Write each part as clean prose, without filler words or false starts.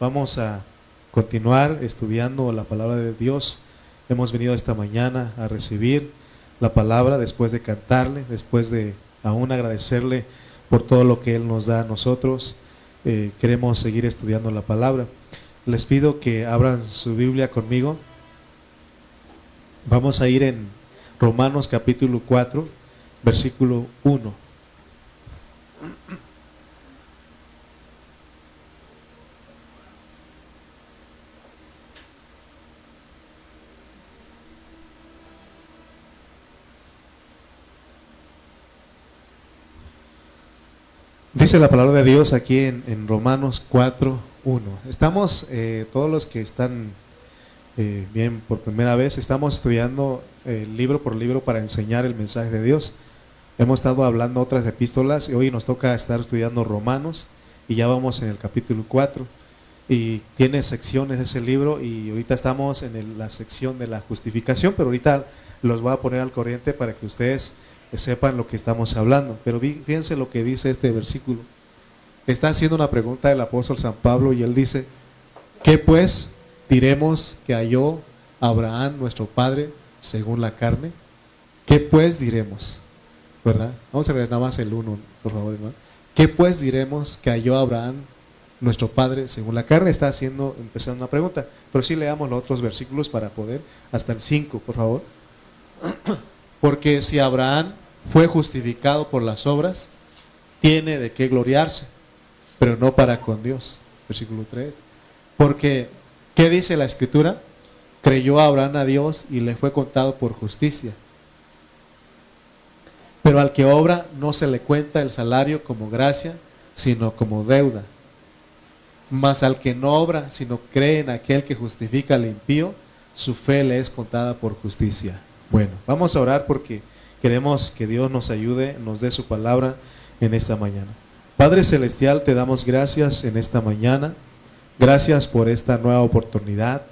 Vamos a continuar estudiando la palabra de Dios. Hemos venido esta mañana a recibir la palabra después de cantarle, después de aún agradecerle por todo lo que Él nos da a nosotros. Queremos seguir estudiando la palabra. Les pido que abran su Biblia conmigo. Vamos a ir en Romanos capítulo 4, versículo 1. Dice la palabra de Dios aquí en Romanos 4, 1. Estamos, todos los que están bien por primera vez, estamos estudiando libro por libro para enseñar el mensaje de Dios. Hemos estado hablando otras epístolas y hoy nos toca estar estudiando Romanos y ya vamos en el capítulo 4. Y tiene secciones ese libro y ahorita estamos en la sección de la justificación, pero ahorita los voy a poner al corriente para que ustedes sepan lo que estamos hablando. Pero fíjense lo que dice este versículo. Está haciendo una pregunta el apóstol San Pablo y él dice: ¿qué pues diremos que halló Abraham nuestro padre según la carne? ¿Qué pues diremos? ¿Verdad? Vamos a leer nada más el 1, por favor, hermano. ¿Qué pues diremos que halló Abraham nuestro padre según la carne? Está empezando una pregunta, pero sí leamos los otros versículos para poder, hasta el 5, por favor. Porque si Abraham fue justificado por las obras, tiene de qué gloriarse, pero no para con Dios. Versículo 3. Porque, ¿qué dice la Escritura? Creyó Abraham a Dios y le fue contado por justicia. Pero al que obra no se le cuenta el salario como gracia, sino como deuda. Mas al que no obra, sino cree en aquel que justifica al impío, su fe le es contada por justicia. Bueno, vamos a orar porque queremos que Dios nos ayude, nos dé su palabra en esta mañana. Padre Celestial, te damos gracias en esta mañana. Gracias por esta nueva oportunidad.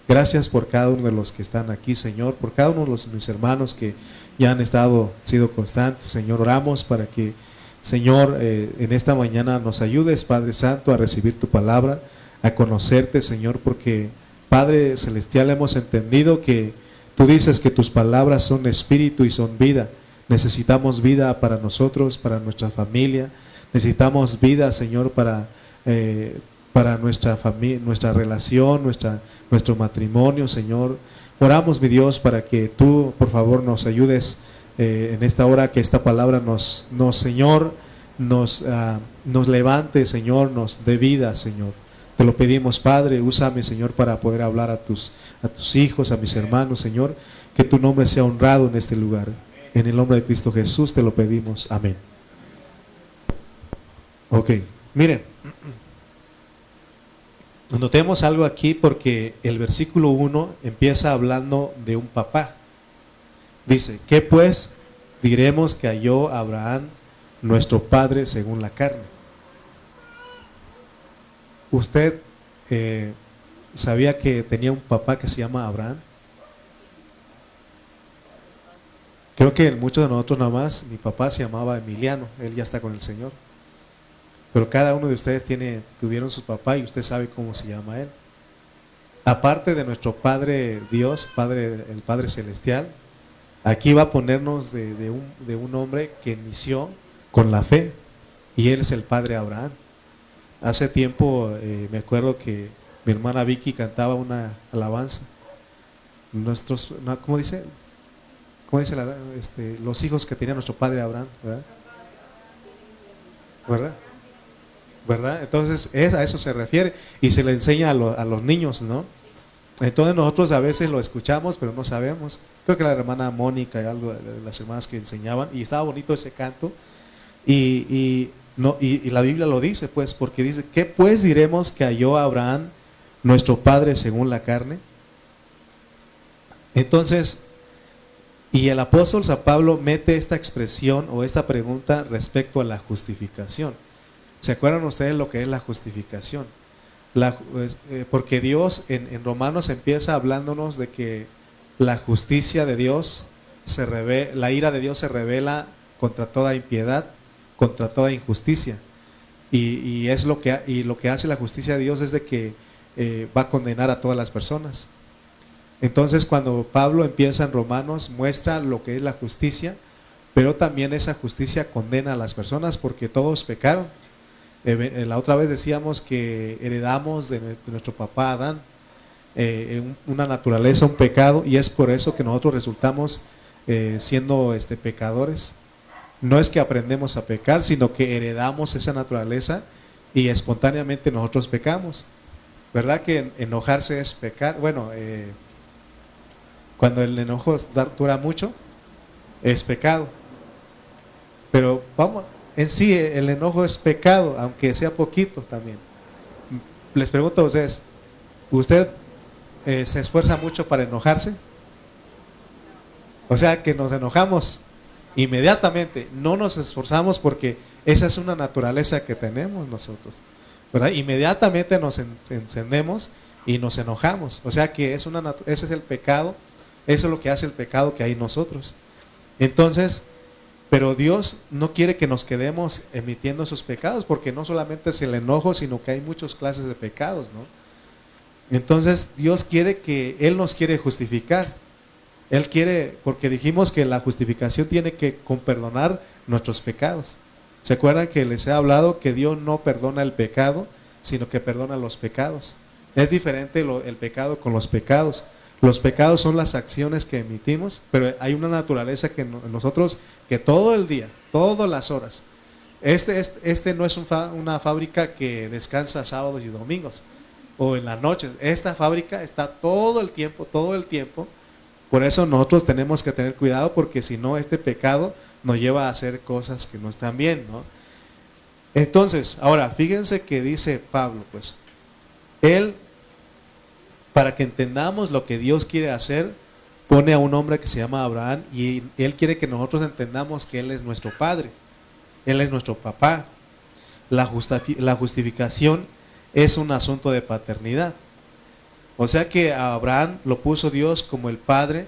Gracias por cada uno de los que están aquí, Señor, por cada uno de mis hermanos que ya han sido constantes. Señor, oramos para que, Señor, en esta mañana nos ayudes, Padre Santo, a recibir tu palabra, a conocerte, Señor, porque, Padre Celestial, hemos entendido que tú dices que tus palabras son espíritu y son vida. Necesitamos vida para nosotros, para nuestra familia. Necesitamos vida, Señor, para nuestra familia, nuestra relación, nuestro matrimonio, Señor. Oramos, mi Dios, para que tú, por favor, nos ayudes en esta hora, que esta palabra Señor, nos levante, Señor, nos dé vida, Señor. Te lo pedimos, Padre. Úsame, Señor, para poder hablar a tus hijos, a mis hermanos, Señor. Que tu nombre sea honrado en este lugar. En el nombre de Cristo Jesús te lo pedimos. Amén. Ok, miren. Notemos algo aquí porque el versículo 1 empieza hablando de un papá. Dice: ¿qué pues diremos que halló Abraham nuestro padre según la carne? ¿Usted sabía que tenía un papá que se llama Abraham? Creo que muchos de nosotros nada más, mi papá se llamaba Emiliano, él ya está con el Señor. Pero cada uno de ustedes tuvieron su papá y usted sabe cómo se llama él. Aparte de nuestro Padre Dios, el Padre Celestial, aquí va a ponernos de un hombre que inició con la fe, y él es el Padre Abraham. Hace tiempo me acuerdo que mi hermana Vicky cantaba una alabanza. ¿Cómo dice? Los hijos que tenía nuestro padre Abraham, ¿verdad? ¿Verdad? Entonces a eso se refiere y se le enseña a los niños, ¿no? Entonces nosotros a veces lo escuchamos, pero no sabemos. Creo que la hermana Mónica y algo de las hermanas que enseñaban, y estaba bonito ese canto. Y la Biblia lo dice, pues, porque dice: ¿qué pues diremos que halló Abraham nuestro padre según la carne? Entonces, y el apóstol San Pablo mete esta expresión o esta pregunta respecto a la justificación. ¿Se acuerdan ustedes lo que es la justificación? Porque Dios en Romanos empieza hablándonos de que la justicia de Dios la ira de Dios se revela contra toda impiedad, contra toda injusticia. y es lo que hace la justicia de Dios es de que va a condenar a todas las personas. Entonces cuando Pablo empieza en Romanos muestra lo que es la justicia, pero también esa justicia condena a las personas porque todos pecaron. La otra vez decíamos que heredamos de nuestro papá Adán una naturaleza, un pecado, y es por eso que nosotros resultamos siendo pecadores. No es que aprendemos a pecar, sino que heredamos esa naturaleza y espontáneamente nosotros pecamos. ¿Verdad que enojarse es pecar? Bueno, cuando el enojo dura mucho, es pecado. Pero vamos, en sí el enojo es pecado, aunque sea poquito también. Les pregunto a ustedes, ¿usted se esfuerza mucho para enojarse? O sea que nos enojamos inmediatamente, no nos esforzamos porque esa es una naturaleza que tenemos nosotros, ¿verdad? Inmediatamente nos encendemos y nos enojamos, o sea que ese es el pecado, eso es lo que hace el pecado que hay en nosotros. Entonces, pero Dios no quiere que nos quedemos emitiendo esos pecados, porque no solamente es el enojo, sino que hay muchas clases de pecados, ¿no? Entonces Dios quiere Él nos quiere justificar. Él quiere, porque dijimos que la justificación tiene que perdonar nuestros pecados. ¿Se acuerdan que les he hablado que Dios no perdona el pecado, sino que perdona los pecados? Es diferente el pecado con los pecados. Los pecados son las acciones que emitimos, pero hay una naturaleza que nosotros, que todo el día, todas las horas, este no es una fábrica que descansa sábados y domingos, o en la noche. Esta fábrica está todo el tiempo. Por eso nosotros tenemos que tener cuidado, porque si no, este pecado nos lleva a hacer cosas que no están bien, ¿no? Entonces, ahora, fíjense que dice Pablo, pues, él, para que entendamos lo que Dios quiere hacer, pone a un hombre que se llama Abraham, y él quiere que nosotros entendamos que él es nuestro padre, él es nuestro papá. La justificación es un asunto de paternidad. O sea que a Abraham lo puso Dios como el padre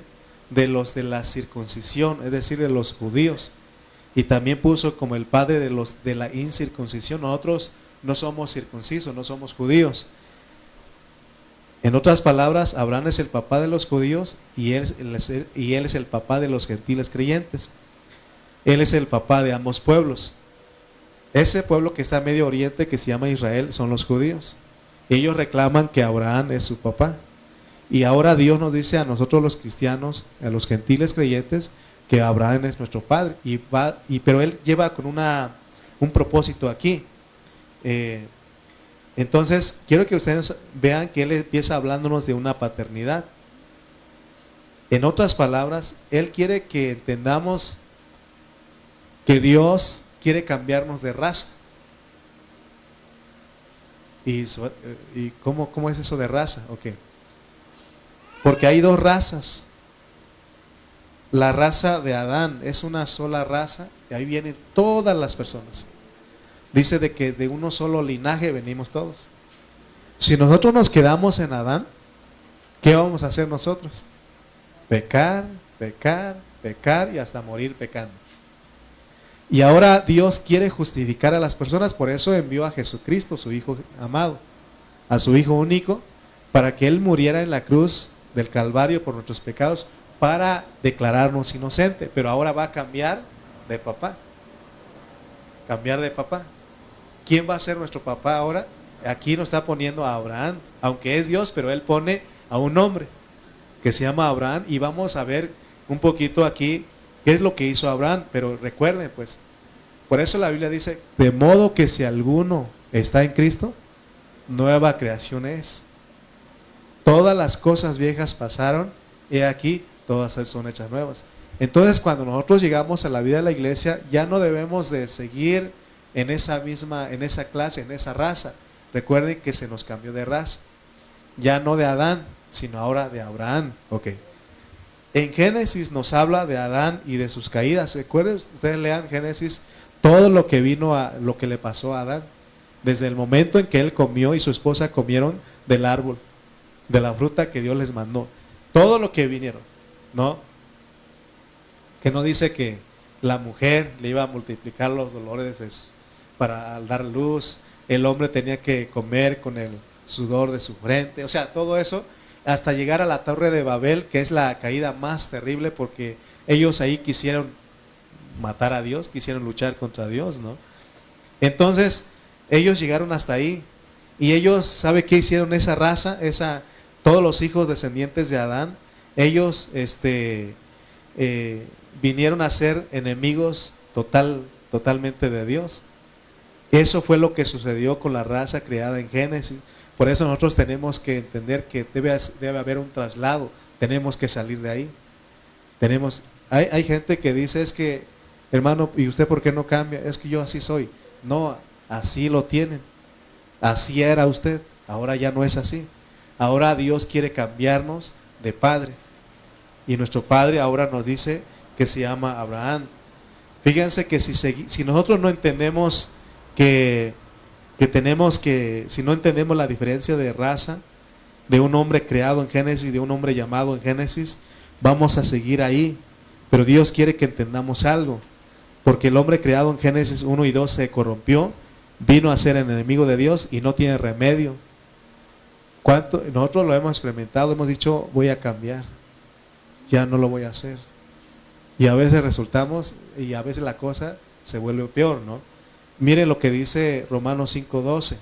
de los de la circuncisión, es decir, de los judíos. Y también puso como el padre de los de la incircuncisión. Nosotros no somos circuncisos, no somos judíos. En otras palabras, Abraham es el papá de los judíos y él es el papá de los gentiles creyentes. Él es el papá de ambos pueblos. Ese pueblo que está en Medio Oriente, que se llama Israel, son los judíos. Ellos reclaman que Abraham es su papá. Y ahora Dios nos dice a nosotros los cristianos, a los gentiles creyentes, que Abraham es nuestro padre. Pero él lleva con un propósito aquí. Entonces, quiero que ustedes vean que él empieza hablándonos de una paternidad. En otras palabras, él quiere que entendamos que Dios quiere cambiarnos de raza. ¿Y cómo es eso de raza? Okay. Porque hay dos razas. La raza de Adán es una sola raza, y ahí vienen todas las personas. Dice de que de uno solo linaje venimos todos. Si nosotros nos quedamos en Adán, ¿qué vamos a hacer nosotros? Pecar, pecar, pecar y hasta morir pecando. Y ahora Dios quiere justificar a las personas, por eso envió a Jesucristo, su Hijo amado, a su Hijo único, para que Él muriera en la cruz del Calvario por nuestros pecados, para declararnos inocentes. Pero ahora va a cambiar de papá. Cambiar de papá. ¿Quién va a ser nuestro papá ahora? Aquí nos está poniendo a Abraham, aunque es Dios, pero Él pone a un hombre que se llama Abraham, y vamos a ver un poquito aquí qué es lo que hizo Abraham. Pero recuerden, pues, por eso la Biblia dice, de modo que si alguno está en Cristo, nueva creación es. Todas las cosas viejas pasaron, y aquí todas son hechas nuevas. Entonces, cuando nosotros llegamos a la vida de la iglesia, ya no debemos de seguir en esa clase, en esa raza. Recuerden que se nos cambió de raza. Ya no de Adán, sino ahora de Abraham. Okay. En Génesis nos habla de Adán y de sus caídas. Recuerden, ustedes lean Génesis, todo lo que lo que le pasó a Adán. Desde el momento en que él comió y su esposa comieron del árbol, de la fruta que Dios les mandó. Todo lo que vinieron, ¿no? Que no dice que la mujer le iba a multiplicar los dolores para dar luz, el hombre tenía que comer con el sudor de su frente, o sea, todo eso, hasta llegar a la Torre de Babel, que es la caída más terrible, porque ellos ahí quisieron matar a Dios, quisieron luchar contra Dios, ¿no? Entonces, ellos llegaron hasta ahí, y ellos, ¿sabe qué hicieron esa raza? Todos los hijos descendientes de Adán, ellos vinieron a ser enemigos totalmente de Dios. Eso fue lo que sucedió con la raza creada en Génesis. Por eso nosotros tenemos que entender que debe haber un traslado, tenemos que salir de ahí. Hay gente que dice, es que, hermano, ¿y usted por qué no cambia? Es que yo así soy. No, así lo tienen. Así era usted, ahora ya no es así. Ahora Dios quiere cambiarnos de padre. Y nuestro padre ahora nos dice que se llama Abraham. Fíjense que si nosotros no entendemos si no entendemos la diferencia de raza, de un hombre creado en Génesis, de un hombre llamado en Génesis, vamos a seguir ahí. Pero Dios quiere que entendamos algo, porque el hombre creado en Génesis 1 y 2 se corrompió, vino a ser el enemigo de Dios y no tiene remedio. Nosotros lo hemos experimentado, hemos dicho, voy a cambiar, ya no lo voy a hacer. Y a veces resultamos, y a veces la cosa se vuelve peor, ¿no? Miren lo que dice Romanos 5:12.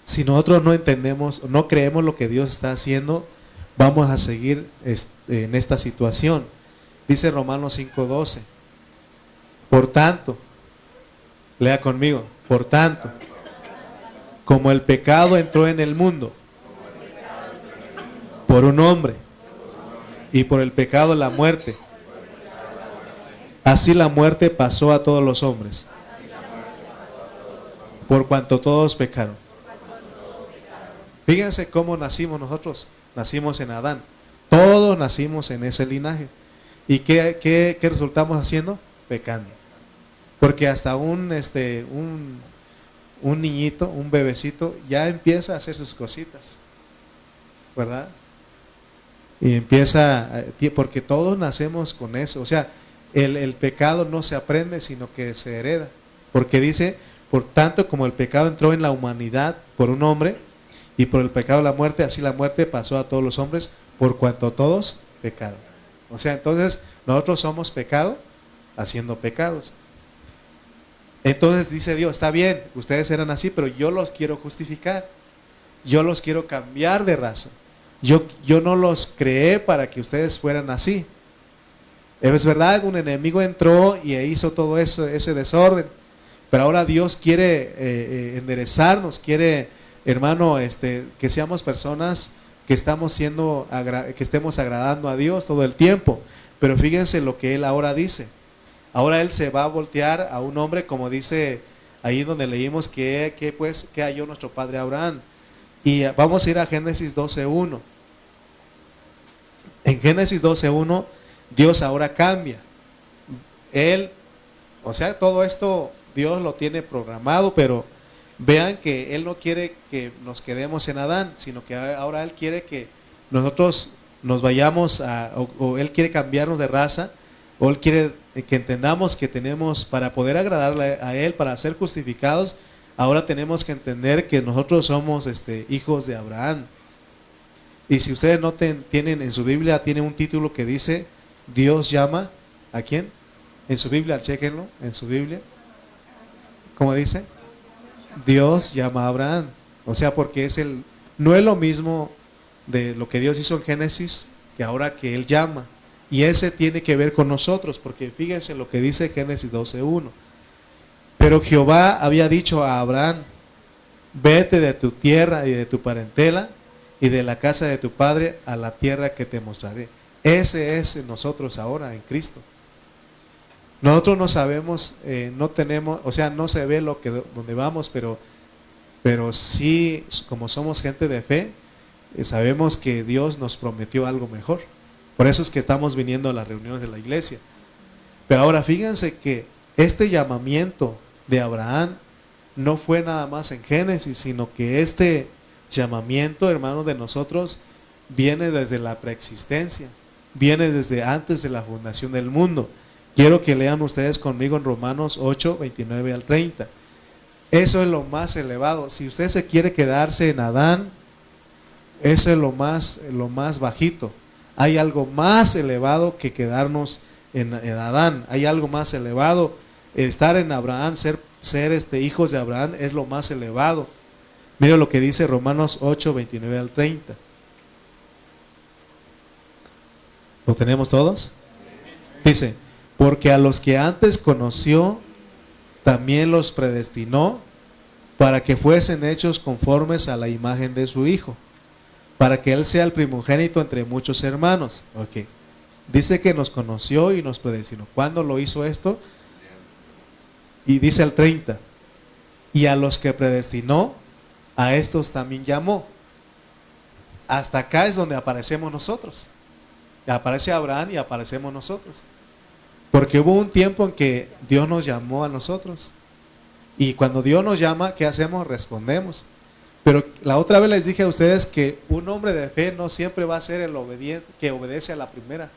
Si nosotros no entendemos, no creemos lo que Dios está haciendo, vamos a seguir en esta situación. Dice Romanos 5:12. Por tanto, lea conmigo, por tanto, como el pecado entró en el mundo por un hombre, y por el pecado la muerte, así la muerte pasó a todos los hombres, por cuanto todos pecaron. Fíjense cómo nacimos nosotros. Nacimos en Adán. Todos nacimos en ese linaje. ¿Y qué resultamos haciendo? Pecando. Porque hasta un niñito, un bebecito, ya empieza a hacer sus cositas, ¿verdad? Y empieza, porque todos nacemos con eso. O sea, el pecado no se aprende, sino que se hereda. Porque dice, por tanto, como el pecado entró en la humanidad por un hombre, y por el pecado la muerte, así la muerte pasó a todos los hombres, por cuanto todos pecaron. O sea, entonces, nosotros somos pecado haciendo pecados. Entonces dice Dios, está bien, ustedes eran así, pero yo los quiero justificar. Yo los quiero cambiar de raza. Yo no los creé para que ustedes fueran así. Es verdad, un enemigo entró y hizo todo ese desorden. Pero ahora Dios quiere enderezarnos, quiere, hermano, que seamos personas que que estemos agradando a Dios todo el tiempo. Pero fíjense lo que Él ahora dice. Ahora Él se va a voltear a un hombre, como dice ahí donde leímos que halló nuestro padre Abraham. Y vamos a ir a Génesis 12:1. En Génesis 12:1, Dios ahora cambia. O sea, todo esto Dios lo tiene programado, pero vean que Él no quiere que nos quedemos en Adán, sino que ahora Él quiere que nosotros nos vayamos o Él quiere cambiarnos de raza, o Él quiere que entendamos que tenemos, para poder agradarle a Él, para ser justificados, ahora tenemos que entender que nosotros somos hijos de Abraham. Y si ustedes no tienen en su Biblia, tiene un título que dice, Dios llama, ¿a quién? En su Biblia, chéquenlo, en su Biblia. ¿Cómo dice? Dios llama a Abraham. O sea, porque no es lo mismo de lo que Dios hizo en Génesis, que ahora que Él llama. Y ese tiene que ver con nosotros, porque fíjense lo que dice Génesis 12:1. Pero Jehová había dicho a Abraham, vete de tu tierra y de tu parentela y de la casa de tu padre a la tierra que te mostraré. Ese es nosotros ahora en Cristo. Nosotros no sabemos, no tenemos, o sea, no se ve donde vamos, pero sí, como somos gente de fe, sabemos que Dios nos prometió algo mejor. Por eso es que estamos viniendo a las reuniones de la iglesia. Pero ahora fíjense que este llamamiento de Abraham no fue nada más en Génesis, sino que este llamamiento, hermanos, de nosotros viene desde la preexistencia, viene desde antes de la fundación del mundo. Quiero que lean ustedes conmigo en Romanos 8, 29 al 30. Eso es lo más elevado. Si usted se quiere quedarse en Adán, eso es lo más bajito. Hay algo más elevado que quedarnos en Adán. Hay algo más elevado. Estar en Abraham, ser hijos de Abraham es lo más elevado. Mira lo que dice Romanos 8, 29 al 30. ¿Lo tenemos todos? Dice, porque a los que antes conoció, también los predestinó para que fuesen hechos conformes a la imagen de su Hijo, para que Él sea el primogénito entre muchos hermanos. Ok. Dice que nos conoció y nos predestinó. ¿Cuándo lo hizo esto? Y dice el 30, y a los que predestinó, a estos también llamó. Hasta acá es donde aparecemos nosotros. Aparece Abraham y aparecemos nosotros. Porque hubo un tiempo en que Dios nos llamó a nosotros. Y cuando Dios nos llama, ¿qué hacemos? Respondemos. Pero la otra vez les dije a ustedes que un hombre de fe no siempre va a ser el obediente que obedece a la primera.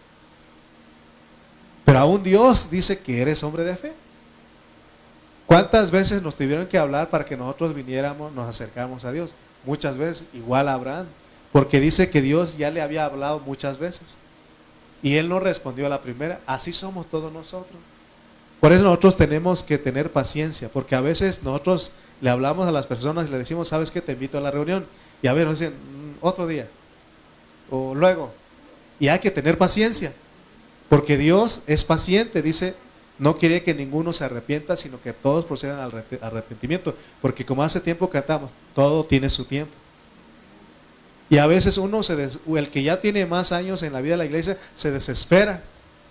Pero aún Dios dice que eres hombre de fe. ¿Cuántas veces nos tuvieron que hablar para que nosotros viniéramos, nos acercáramos a Dios? Muchas veces, igual a Abraham. Porque dice que Dios ya le había hablado muchas veces. Y él no respondió a la primera. Así somos todos nosotros. Por eso nosotros tenemos que tener paciencia. Porque a veces nosotros le hablamos a las personas y le decimos, ¿sabes qué? Te invito a la reunión. Y a veces nos dicen, otro día. O luego. Y hay que tener paciencia. Porque Dios es paciente. Dice, no quiere que ninguno se arrepienta, sino que todos procedan al arrepentimiento. Porque como hace tiempo cantamos, todo tiene su tiempo. Y a veces el que ya tiene más años en la vida de la iglesia se desespera,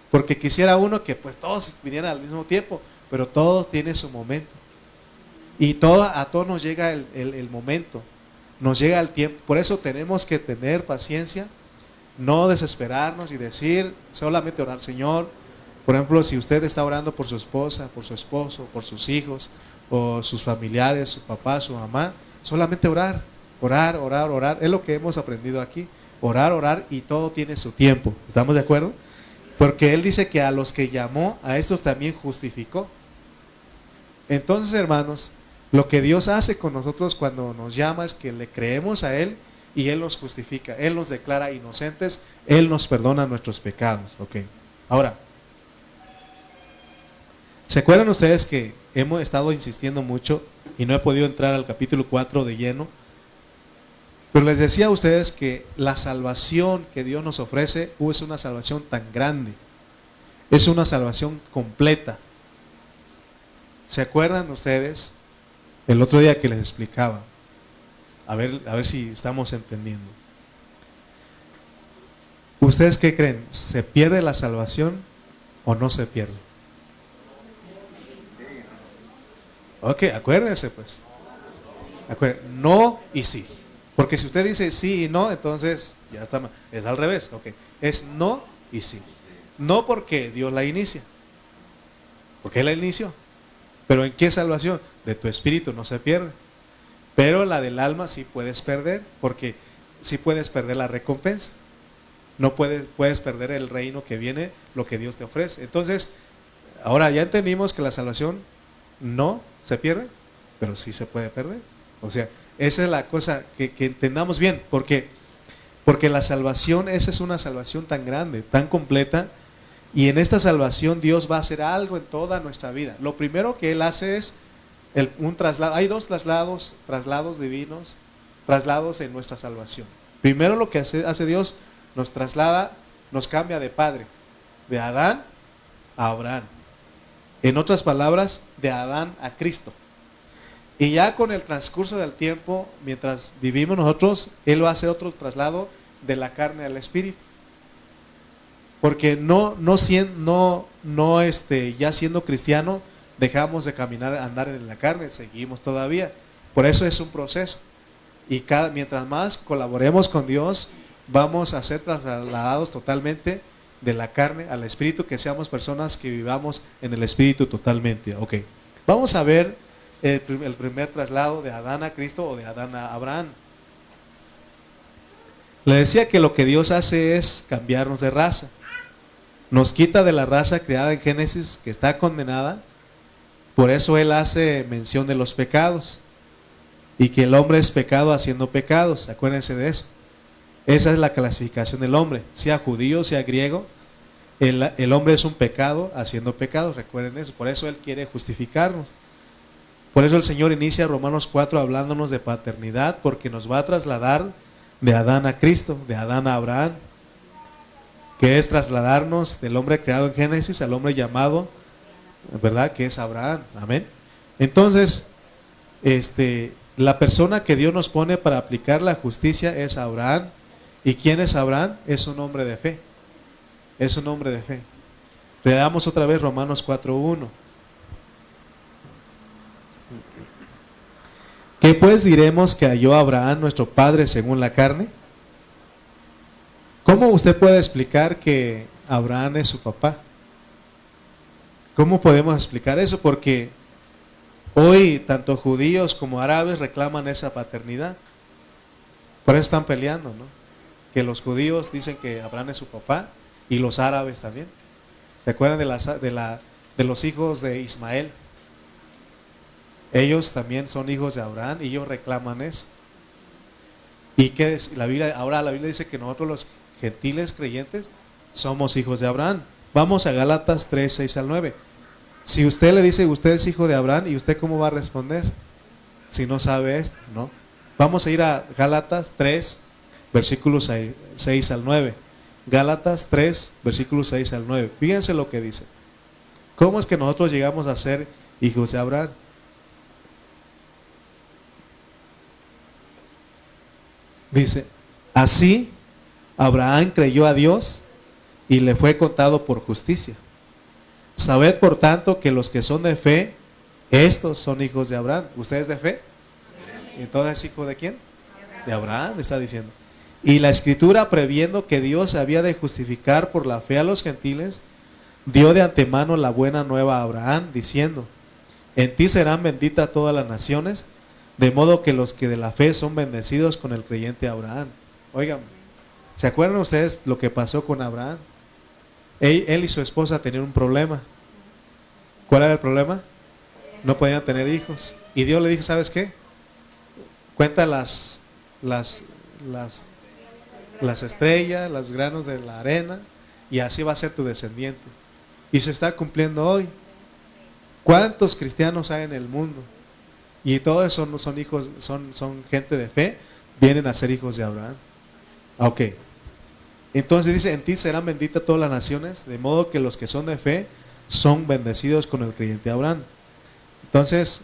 porque quisiera uno que pues todos vinieran al mismo tiempo, pero todo tiene su momento. Y a todos nos llega el momento, nos llega el tiempo. Por eso tenemos que tener paciencia, no desesperarnos y decir, solamente orar, Señor. Por ejemplo, si usted está orando por su esposa, por su esposo, por sus hijos, o sus familiares, su papá, su mamá, solamente orar. Orar, orar, orar, es lo que hemos aprendido aquí. Orar, orar, y todo tiene su tiempo. ¿Estamos de acuerdo? Porque Él dice que a los que llamó, a estos también justificó. Entonces, hermanos, lo que Dios hace con nosotros cuando nos llama es que le creemos a Él y Él nos justifica. Él nos declara inocentes, Él nos perdona nuestros pecados. Ok. Ahora, ¿se acuerdan ustedes que hemos estado insistiendo mucho y no he podido entrar al capítulo 4 de lleno? Pero les decía a ustedes que la salvación que Dios nos ofrece es una salvación tan grande. Es una salvación completa. ¿Se acuerdan ustedes el otro día que les explicaba? A ver si estamos entendiendo. ¿Ustedes qué creen? ¿Se pierde la salvación o no se pierde? Ok, acuérdense pues. No y sí. Porque si usted dice sí y no, entonces ya está mal. Es al revés, ok. Es no y sí. No porque Dios la inicia. Porque Él la inició. Pero ¿en qué salvación? De tu espíritu no se pierde. Pero la del alma sí puedes perder, porque sí puedes perder la recompensa. No puedes perder el reino que viene, lo que Dios te ofrece. Entonces, ahora ya entendimos que la salvación no se pierde, pero sí se puede perder. O sea, esa es la cosa que entendamos bien, porque la salvación, esa es una salvación tan grande, tan completa, y en esta salvación Dios va a hacer algo en toda nuestra vida. Lo primero que Él hace es un traslado. Hay dos traslados divinos, traslados en nuestra salvación. Primero lo que hace Dios, nos traslada, nos cambia de padre, de Adán a Abraham. En otras palabras, de Adán a Cristo. Y ya con el transcurso del tiempo, mientras vivimos nosotros, Él va a hacer otro traslado de la carne al espíritu. Porque ya siendo cristiano, dejamos de caminar, andar en la carne, seguimos todavía. Por eso es un proceso. Y mientras más colaboremos con Dios, vamos a ser trasladados totalmente de la carne al espíritu, que seamos personas que vivamos en el espíritu totalmente. Ok, vamos a ver el primer traslado de Adán a Cristo o de Adán a Abraham. Le decía que lo que Dios hace es cambiarnos de raza. nos quita de la raza creada en Génesis que está condenada. Por eso él hace mención de los pecados y que el hombre es pecado haciendo pecados. Acuérdense de eso. Esa es la clasificación del hombre, sea judío, sea griego. El hombre es un pecado haciendo pecados, recuerden eso. Por eso él quiere justificarnos. Por eso el Señor inicia Romanos 4 hablándonos de paternidad, porque nos va a trasladar de Adán a Cristo, de Adán a Abraham, que es trasladarnos del hombre creado en Génesis al hombre llamado, ¿verdad?, que es Abraham. Amén. Entonces, la persona que Dios nos pone para aplicar la justicia es Abraham. ¿Y quién es Abraham? Es un hombre de fe. Es un hombre de fe. Leamos otra vez Romanos 4:1. ¿Qué pues diremos que halló Abraham nuestro padre según la carne? ¿Cómo usted puede explicar que Abraham es su papá? ¿Cómo podemos explicar eso? Porque hoy tanto judíos como árabes reclaman esa paternidad. Por eso están peleando, ¿no? Que los judíos dicen que Abraham es su papá y los árabes también. ¿Se acuerdan de los hijos de Ismael? Ellos también son hijos de Abraham y ellos reclaman eso. Y que ahora la Biblia dice que nosotros los gentiles creyentes somos hijos de Abraham. Vamos a Gálatas 3:6-9. Si usted le dice usted es hijo de Abraham, ¿y usted cómo va a responder? Si no sabe esto, ¿no? Vamos a ir a Gálatas 3, versículos 6-9. Gálatas 3, versículos 6-9. Fíjense lo que dice. ¿Cómo es que nosotros llegamos a ser hijos de Abraham? Dice, así Abraham creyó a Dios y le fue contado por justicia. Sabed por tanto que los que son de fe, estos son hijos de Abraham. ¿Usted es de fe? Entonces, ¿hijo de quién? De Abraham, está diciendo. Y la escritura, previendo que Dios había de justificar por la fe a los gentiles, dio de antemano la buena nueva a Abraham, diciendo, en ti serán benditas todas las naciones, de modo que los que de la fe son bendecidos con el creyente Abraham. Oigan, ¿se acuerdan ustedes lo que pasó con Abraham? Él y su esposa tenían un problema. ¿Cuál era el problema? No podían tener hijos. Y Dios le dijo, ¿sabes qué? Cuenta las estrellas, los granos de la arena, y así va a ser tu descendiente. Y se está cumpliendo hoy. ¿Cuántos cristianos hay en el mundo? Y todos son hijos, son gente de fe, vienen a ser hijos de Abraham. Ok. Entonces dice, en ti serán benditas todas las naciones, de modo que los que son de fe son bendecidos con el creyente Abraham. Entonces,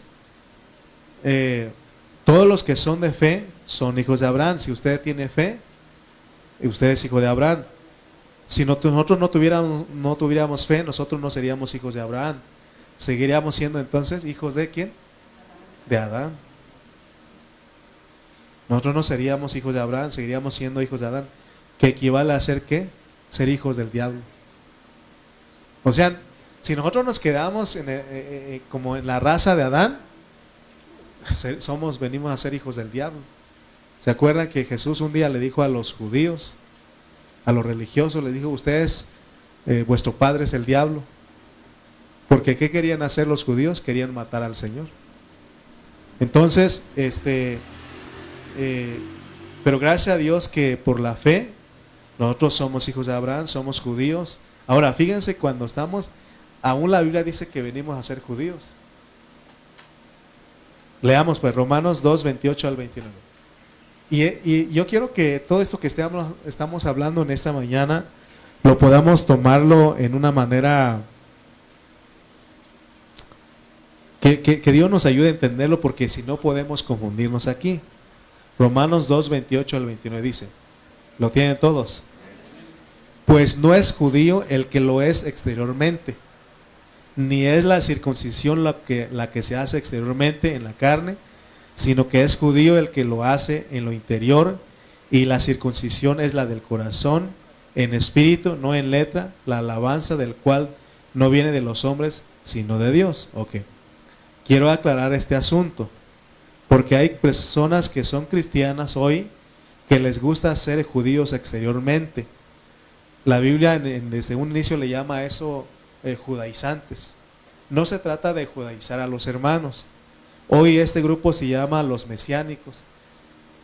todos los que son de fe son hijos de Abraham. Si usted tiene fe, usted es hijo de Abraham. Si nosotros no tuviéramos fe, nosotros no seríamos hijos de Abraham. Seguiríamos siendo entonces hijos de ¿quién? De Adán. Nosotros no seríamos hijos de Abraham, seguiríamos siendo hijos de Adán, que equivale a ser ¿qué? Ser hijos del diablo. O sea, si nosotros nos quedamos como en la raza de Adán, venimos a ser hijos del diablo. ¿Se acuerdan que Jesús un día le dijo a los judíos, a los religiosos, le dijo, ustedes, vuestro padre es el diablo? Porque ¿qué querían hacer los judíos? Querían matar al Señor. Entonces, pero gracias a Dios que por la fe, nosotros somos hijos de Abraham, somos judíos. Ahora, fíjense, cuando estamos, aún la Biblia dice que venimos a ser judíos. Leamos pues Romanos 2, 28-29. Y yo quiero que todo esto que estamos hablando en esta mañana, lo podamos tomarlo en una manera que Dios nos ayude a entenderlo, porque si no podemos confundirnos aquí. Romanos 2, 28-29 dice, ¿lo tienen todos? Pues no es judío el que lo es exteriormente, ni es la circuncisión la que se hace exteriormente en la carne, sino que es judío el que lo hace en lo interior, y la circuncisión es la del corazón, en espíritu, no en letra, la alabanza del cual no viene de los hombres, sino de Dios. Ok. Quiero aclarar este asunto, porque hay personas que son cristianas hoy que les gusta ser judíos exteriormente, La Biblia desde un inicio le llama a eso judaizantes. No se trata de judaizar a los hermanos. Hoy este grupo se llama los mesiánicos.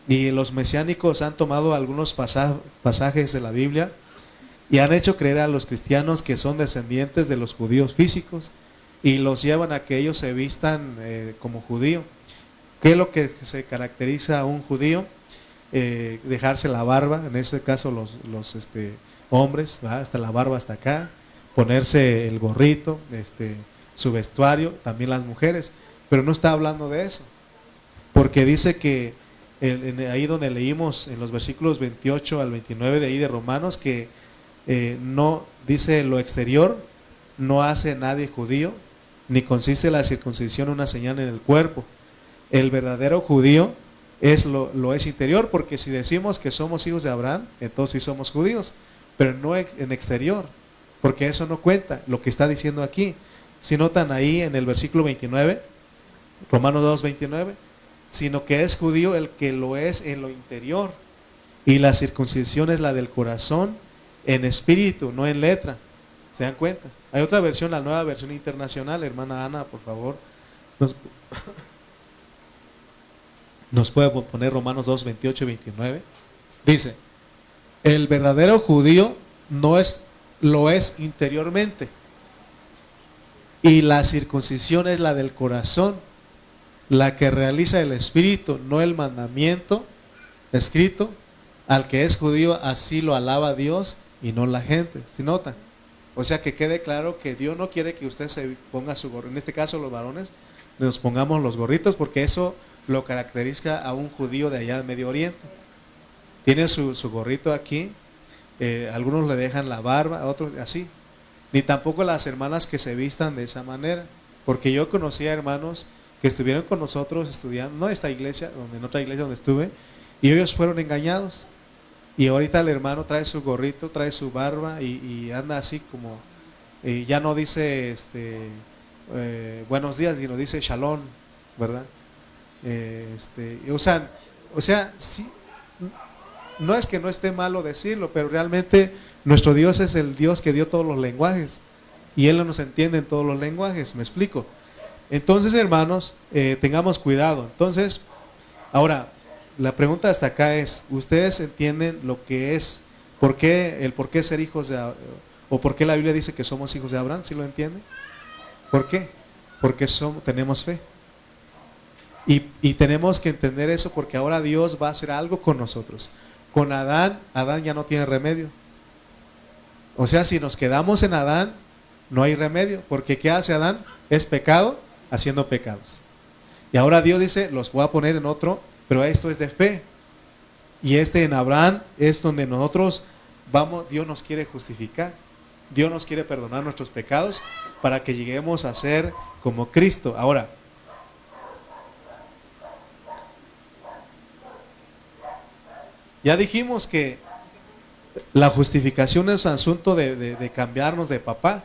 Y los mesiánicos han tomado algunos pasajes de la Biblia y han hecho creer a los cristianos que son descendientes de los judíos físicos y los llevan a que ellos se vistan como judío. ¿Qué es lo que se caracteriza a un judío? Dejarse la barba, en ese caso los hombres, ¿verdad? Hasta la barba hasta acá, ponerse el gorrito, su vestuario, también las mujeres, pero no está hablando de eso, porque dice que ahí donde leímos en los versículos 28 al 29 de ahí de Romanos, que no dice lo exterior, no hace nadie judío, ni consiste la circuncisión una señal en el cuerpo. El verdadero judío lo es interior, porque si decimos que somos hijos de Abraham, entonces sí somos judíos, pero no en exterior, porque eso no cuenta, lo que está diciendo aquí. Si notan ahí en el versículo 29, Romanos 2, 29, sino que es judío el que lo es en lo interior, y la circuncisión es la del corazón, en espíritu, no en letra. ¿Se dan cuenta? Hay otra versión, la Nueva Versión Internacional, hermana Ana, por favor, nos puede poner Romanos 2, 28 y 29. Dice, el verdadero judío lo es interiormente, y la circuncisión es la del corazón, la que realiza el espíritu, no el mandamiento escrito. Al que es judío así lo alaba Dios y no la gente. ¿Sí notan? O sea, que quede claro que Dios no quiere que usted se ponga su gorro. En este caso los varones nos pongamos los gorritos, porque eso lo caracteriza a un judío de allá del Medio Oriente. Tiene su gorrito aquí, algunos le dejan la barba, otros así. Ni tampoco las hermanas que se vistan de esa manera, porque yo conocía hermanos que estuvieron con nosotros estudiando, no en esta iglesia, en otra iglesia donde estuve, y ellos fueron engañados. Y ahorita el hermano trae su gorrito, trae su barba y anda así como, ya no dice buenos días, sino dice shalom, ¿verdad? O sea, sí, no es que no esté malo decirlo, pero realmente nuestro Dios es el Dios que dio todos los lenguajes y Él no nos entiende en todos los lenguajes, ¿me explico? Entonces, hermanos, tengamos cuidado. Entonces, ahora, la pregunta hasta acá es, ¿ustedes entienden lo que es, por qué ser hijos de Abraham, o por qué la Biblia dice que somos hijos de Abraham? ¿Sí lo entienden? ¿Por qué? Porque tenemos fe. Y tenemos que entender eso, porque ahora Dios va a hacer algo con nosotros. Con Adán ya no tiene remedio. O sea, si nos quedamos en Adán, no hay remedio, porque ¿qué hace Adán? Es pecado haciendo pecados. Y ahora Dios dice, los voy a poner en otro, pero esto es de fe. Y en Abraham es donde nosotros vamos, Dios nos quiere justificar. Dios nos quiere perdonar nuestros pecados para que lleguemos a ser como Cristo. Ahora, ya dijimos que la justificación es un asunto de cambiarnos de papá.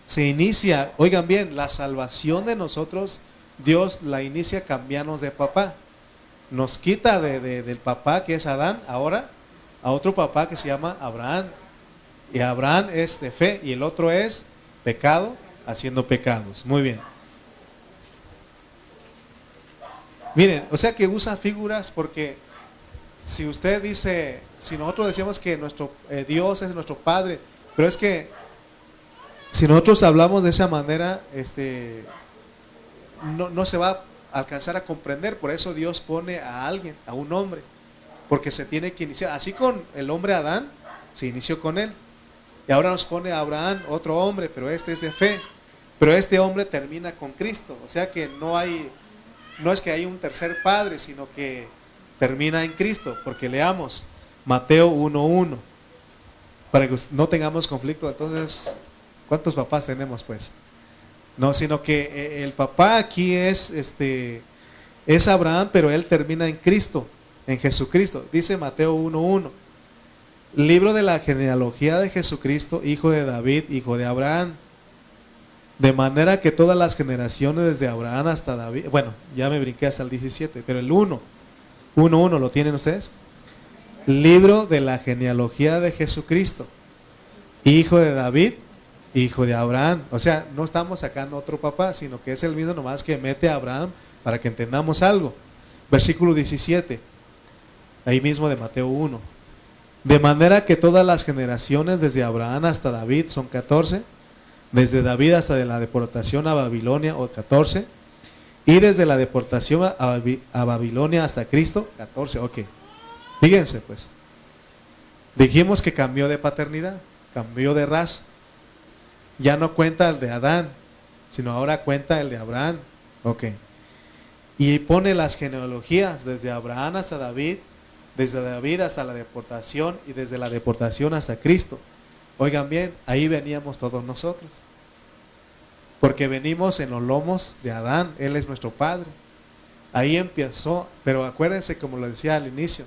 Se inicia, oigan bien, la salvación de nosotros, Dios la inicia cambiarnos de papá. Nos quita del papá que es Adán, ahora a otro papá que se llama Abraham. Y Abraham es de fe y el otro es pecado haciendo pecados. Muy bien. Miren, o sea que usa figuras, porque si usted dice, si nosotros decimos que nuestro Dios es nuestro Padre, pero es que si nosotros hablamos de esa manera, no se va a alcanzar a comprender. Por eso Dios pone a alguien, a un hombre, porque se tiene que iniciar. Así con el hombre Adán, se inició con él. Y ahora nos pone a Abraham, otro hombre, pero este es de fe. Pero este hombre termina con Cristo. O sea que no es que hay un tercer padre, sino que termina en Cristo. Porque leamos Mateo 1:1, para que no tengamos conflicto. Entonces, ¿cuántos papás tenemos pues? No, sino que el papá aquí es Abraham, pero él termina en Cristo, en Jesucristo. Dice Mateo 1:1. Libro de la genealogía de Jesucristo, hijo de David, hijo de Abraham. De manera que todas las generaciones desde Abraham hasta David, bueno, ya me brinqué hasta el 17, pero el 1:1, ¿lo tienen ustedes? libro de la genealogía de Jesucristo, hijo de David, hijo de Abraham. O sea, no estamos sacando otro papá, sino que es el mismo, nomás que mete a Abraham para que entendamos algo. Versículo 17, ahí mismo de Mateo 1. De manera que todas las generaciones desde Abraham hasta David son 14, desde David hasta de la deportación a Babilonia, o 14, y desde la deportación a Babilonia hasta Cristo, 14. Ok, fíjense pues, dijimos que cambió de paternidad, cambió de raza. Ya no cuenta el de Adán, sino ahora cuenta el de Abraham. Ok. Y pone las genealogías desde Abraham hasta David, desde David hasta la deportación y desde la deportación hasta Cristo. Oigan bien, ahí veníamos todos nosotros. Porque venimos en los lomos de Adán, Él es nuestro Padre. Ahí empezó, pero acuérdense como lo decía al inicio,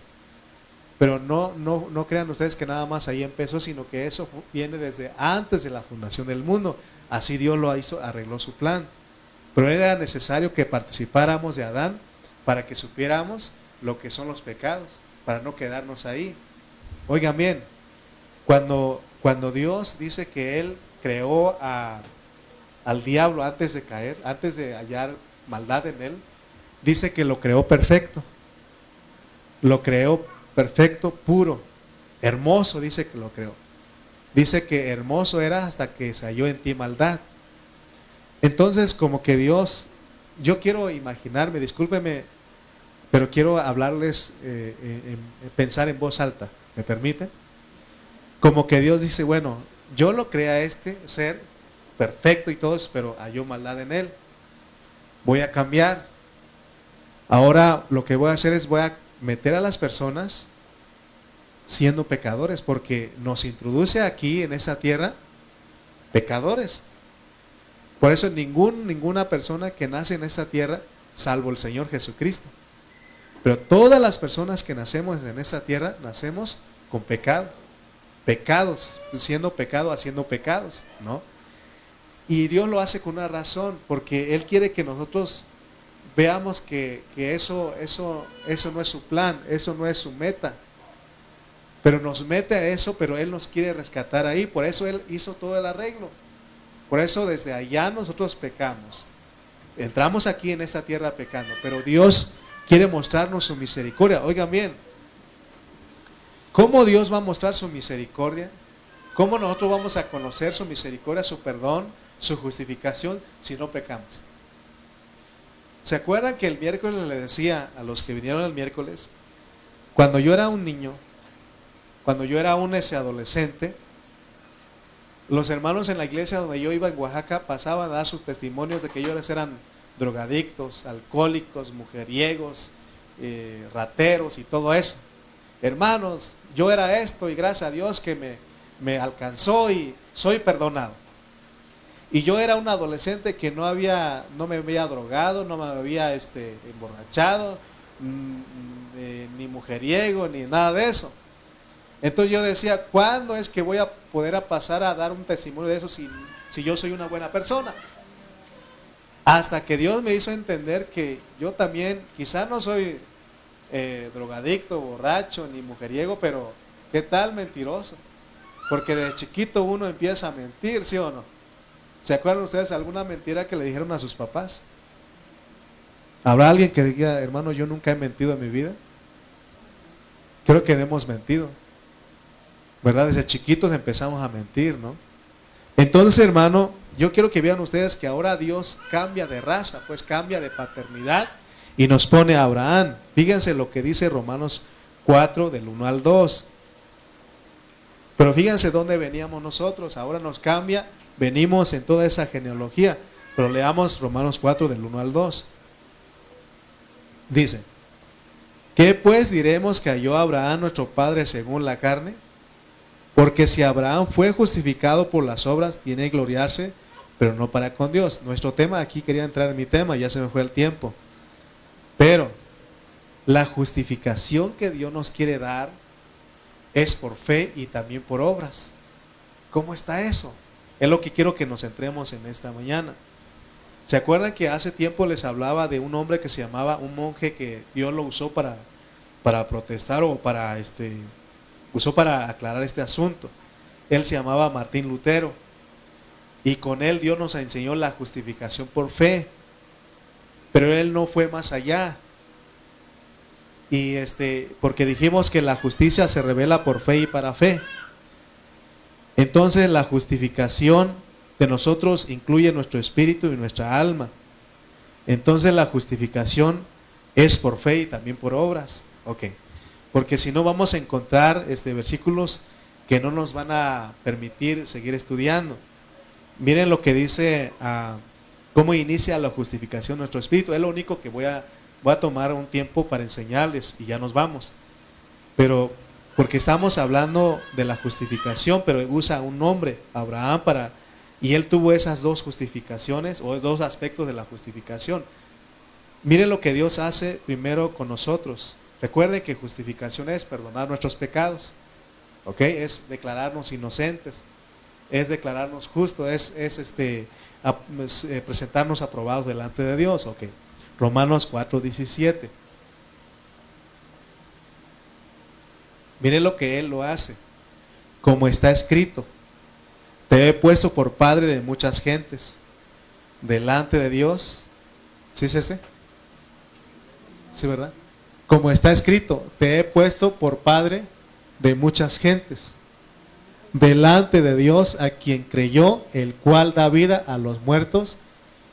pero no crean ustedes que nada más ahí empezó, sino que eso viene desde antes de la fundación del mundo. Así Dios lo hizo, arregló su plan. Pero era necesario que participáramos de Adán para que supiéramos lo que son los pecados, para no quedarnos ahí. Oigan bien, cuando Dios dice que Él creó al diablo antes de caer, antes de hallar maldad en él, dice que lo creó perfecto. Lo creó perfecto, puro, hermoso, dice que lo creó. Dice que hermoso era hasta que se halló en ti maldad. Entonces, como que Dios, yo quiero imaginarme, discúlpeme, pero quiero hablarles, pensar en voz alta, ¿me permiten? Como que Dios dice, bueno, yo lo creé a este ser perfecto y todo eso, pero halló maldad en él. Voy a cambiar. Ahora lo que voy a hacer es voy a meter a las personas siendo pecadores, porque nos introduce aquí en esta tierra pecadores. Por eso ninguna persona que nace en esta tierra, salvo el Señor Jesucristo. Pero todas las personas que nacemos en esta tierra, nacemos con pecado. Pecados, siendo pecado, haciendo pecados, ¿no? Y Dios lo hace con una razón, porque Él quiere que nosotros veamos que eso no es su plan, eso no es su meta. Pero nos mete a eso, pero Él nos quiere rescatar ahí. Por eso Él hizo todo el arreglo. Por eso desde allá nosotros pecamos. Entramos aquí en esta tierra pecando, pero Dios quiere mostrarnos su misericordia. Oigan bien, ¿cómo Dios va a mostrar su misericordia? ¿Cómo nosotros vamos a conocer su misericordia, su perdón, su justificación si no pecamos? ¿Se acuerdan que el miércoles le decía a los que vinieron el miércoles, cuando yo era un niño, cuando yo era un adolescente, los hermanos en la iglesia donde yo iba en Oaxaca pasaban a dar sus testimonios de que ellos eran drogadictos, alcohólicos, mujeriegos, rateros y todo eso. Hermanos, yo era esto y gracias a Dios que me alcanzó y soy perdonado. Y yo era un adolescente que no me había drogado, no me había emborrachado, ni mujeriego, ni nada de eso. Entonces yo decía, ¿cuándo es que voy a poder pasar a dar un testimonio de eso si yo soy una buena persona? Hasta que Dios me hizo entender que yo también, quizás no soy drogadicto, borracho, ni mujeriego, pero ¿qué tal mentiroso? Porque de chiquito uno empieza a mentir, ¿sí o no? ¿Se acuerdan ustedes alguna mentira que le dijeron a sus papás? ¿Habrá alguien que diga, hermano, yo nunca he mentido en mi vida? Creo que hemos mentido, ¿verdad? Desde chiquitos empezamos a mentir, ¿no? Entonces, hermano, yo quiero que vean ustedes que ahora Dios cambia de raza, pues cambia de paternidad y nos pone a Abraham. Fíjense lo que dice Romanos 4 del 1 al 2. Pero fíjense dónde veníamos nosotros, ahora nos cambia, venimos en toda esa genealogía. Pero leamos Romanos 4 del 1 al 2. Dice, ¿qué pues diremos que halló Abraham nuestro padre según la carne? Porque si Abraham fue justificado por las obras, tiene que gloriarse, pero no para con Dios. Nuestro tema, aquí quería entrar en mi tema, ya se me fue el tiempo. Pero la justificación que Dios nos quiere dar es por fe y también por obras. ¿Cómo está eso? Es lo que quiero que nos centremos en esta mañana. ¿Se acuerdan que hace tiempo les hablaba de un hombre que se llamaba, un monje que Dios lo usó para para protestar o para usó para aclarar este asunto. Él se llamaba Martín Lutero y con él Dios nos enseñó la justificación por fe, pero él no fue más allá. Y porque dijimos que la justicia se revela por fe y para fe. Entonces la justificación de nosotros incluye nuestro espíritu y nuestra alma. Entonces la justificación es por fe y también por obras. Ok. Porque si no vamos a encontrar versículos que no nos van a permitir seguir estudiando. Miren lo que dice, cómo inicia la justificación de nuestro espíritu. Es lo único que voy a tomar un tiempo para enseñarles y ya nos vamos. Pero porque estamos hablando de la justificación, pero usa un nombre, Abraham, y él tuvo esas dos justificaciones o dos aspectos de la justificación. Miren lo que Dios hace primero con nosotros. Recuerden que justificación es perdonar nuestros pecados, ¿ok? Es declararnos inocentes, es declararnos justos, es presentarnos aprobados delante de Dios, ¿ok? Romanos 4:17. Miren lo que Él lo hace. Como está escrito, te he puesto por padre de muchas gentes delante de Dios. ¿Sí es este? Sí, ¿verdad? Como está escrito, te he puesto por padre de muchas gentes delante de Dios, a quien creyó, el cual da vida a los muertos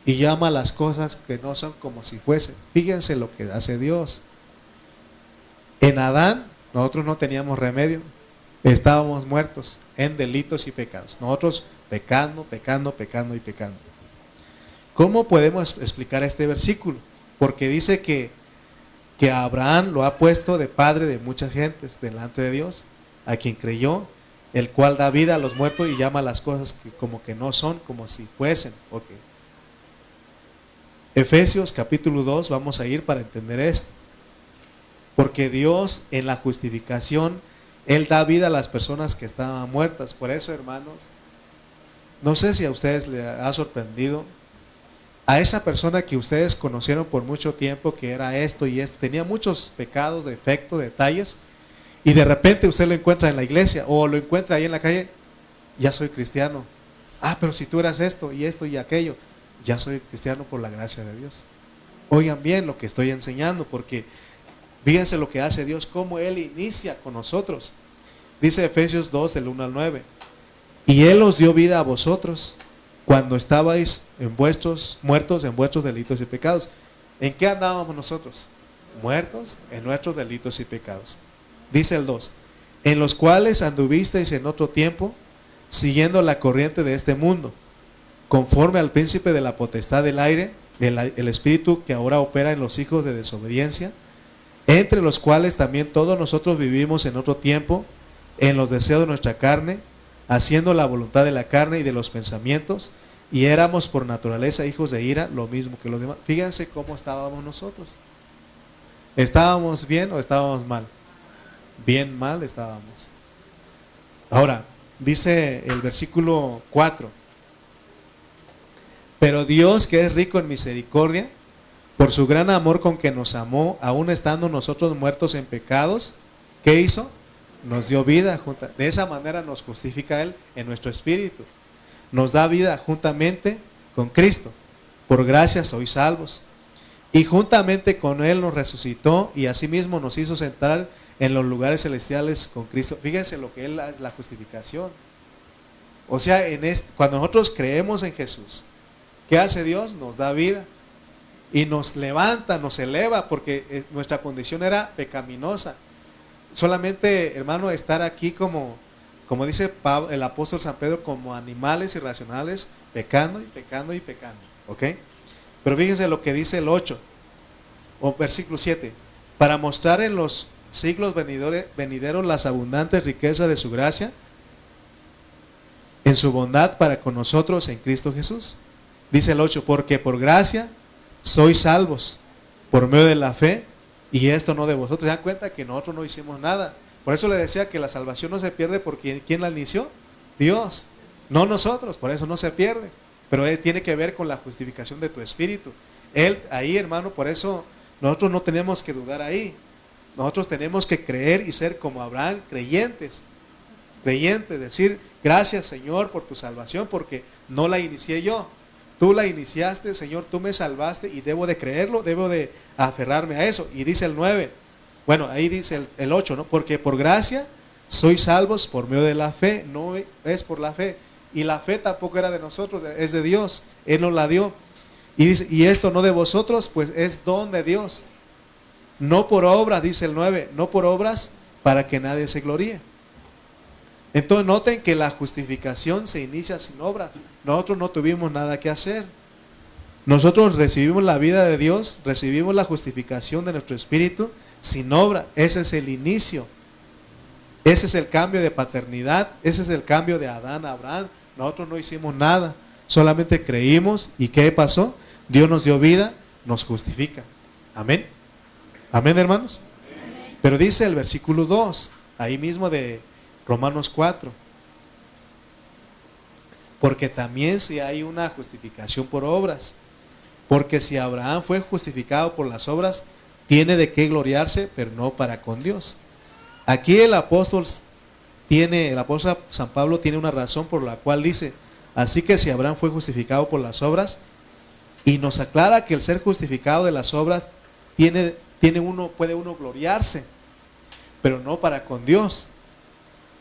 y llama las cosas que no son como si fuesen. Fíjense lo que hace Dios. En Adán nosotros no teníamos remedio, estábamos muertos en delitos y pecados. Nosotros pecando y pecando. ¿Cómo podemos explicar este versículo? Porque dice que a Abraham lo ha puesto de padre de muchas gentes delante de Dios, a quien creyó, el cual da vida a los muertos y llama las cosas que como que no son, como si fuesen. Okay. Efesios capítulo 2, vamos a ir para entender esto. Porque Dios en la justificación, Él da vida a las personas que estaban muertas. Por eso, hermanos, no sé si a ustedes les ha sorprendido, a esa persona que ustedes conocieron por mucho tiempo, que era esto y esto, tenía muchos pecados, defectos, detalles, y de repente usted lo encuentra en la iglesia o lo encuentra ahí en la calle, ya soy cristiano. Pero si tú eras esto y aquello, ya soy cristiano por la gracia de Dios. Oigan bien lo que estoy enseñando, porque fíjense lo que hace Dios, cómo Él inicia con nosotros. Dice Efesios 2, del 1 al 9. Y Él os dio vida a vosotros cuando estabais muertos en vuestros delitos y pecados. ¿En qué andábamos nosotros? Muertos en nuestros delitos y pecados. Dice el 2. En los cuales anduvisteis en otro tiempo, siguiendo la corriente de este mundo, conforme al príncipe de la potestad del aire, el espíritu que ahora opera en los hijos de desobediencia, entre los cuales también todos nosotros vivimos en otro tiempo, en los deseos de nuestra carne, haciendo la voluntad de la carne y de los pensamientos, y éramos por naturaleza hijos de ira, lo mismo que los demás. Fíjense cómo estábamos nosotros. ¿Estábamos bien o estábamos mal? Bien mal estábamos. Ahora, dice el versículo 4. Pero Dios, que es rico en misericordia, por su gran amor con que nos amó, aun estando nosotros muertos en pecados, ¿qué hizo? Nos dio vida. De esa manera nos justifica Él en nuestro espíritu. Nos da vida juntamente con Cristo. Por gracia sois salvos. Y juntamente con Él nos resucitó y asimismo nos hizo sentar en los lugares celestiales con Cristo. Fíjense lo que es la justificación. O sea, cuando nosotros creemos en Jesús, ¿qué hace Dios? Nos da vida. Y nos levanta, nos eleva, porque nuestra condición era pecaminosa. Solamente, hermano, estar aquí como dice el apóstol San Pedro, como animales irracionales, pecando y pecando y pecando. ¿Ok? Pero fíjense lo que dice el 8, o versículo 7. Para mostrar en los siglos venideros las abundantes riquezas de su gracia, en su bondad para con nosotros en Cristo Jesús. Dice el 8, porque por gracia sois salvos por medio de la fe, y esto no de vosotros. ¿Se dan cuenta que nosotros no hicimos nada? Por eso le decía que la salvación no se pierde porque ¿quién la inició? Dios, no nosotros. Por eso no se pierde, pero tiene que ver con la justificación de tu espíritu. Él ahí, hermano, por eso nosotros no tenemos que dudar ahí. Nosotros tenemos que creer y ser como Abraham, creyentes, decir, gracias Señor por tu salvación, porque no la inicié yo. Tú la iniciaste, Señor, tú me salvaste y debo de creerlo, debo de aferrarme a eso. Y dice el 9, bueno, ahí dice el 8, ¿no? Porque por gracia sois salvos por medio de la fe, no es por la fe. Y la fe tampoco era de nosotros, es de Dios, Él nos la dio. Y dice, y esto no de vosotros, pues es don de Dios. No por obras, dice el 9, no por obras para que nadie se gloríe. Entonces noten que la justificación se inicia sin obra. Nosotros no tuvimos nada que hacer. Nosotros recibimos la vida de Dios, recibimos la justificación de nuestro espíritu sin obra. Ese es el inicio. Ese es el cambio de paternidad. Ese es el cambio de Adán a Abraham. Nosotros no hicimos nada. Solamente creímos. ¿Y qué pasó? Dios nos dio vida, nos justifica. Amén. Amén, hermanos. Amén. Pero dice el versículo 2, ahí mismo de Romanos 4. Porque también si hay una justificación por obras. Porque si Abraham fue justificado por las obras, tiene de qué gloriarse, pero no para con Dios. Aquí el apóstol San Pablo tiene una razón por la cual dice, así que si Abraham fue justificado por las obras, y nos aclara que el ser justificado de las obras puede uno gloriarse, pero no para con Dios.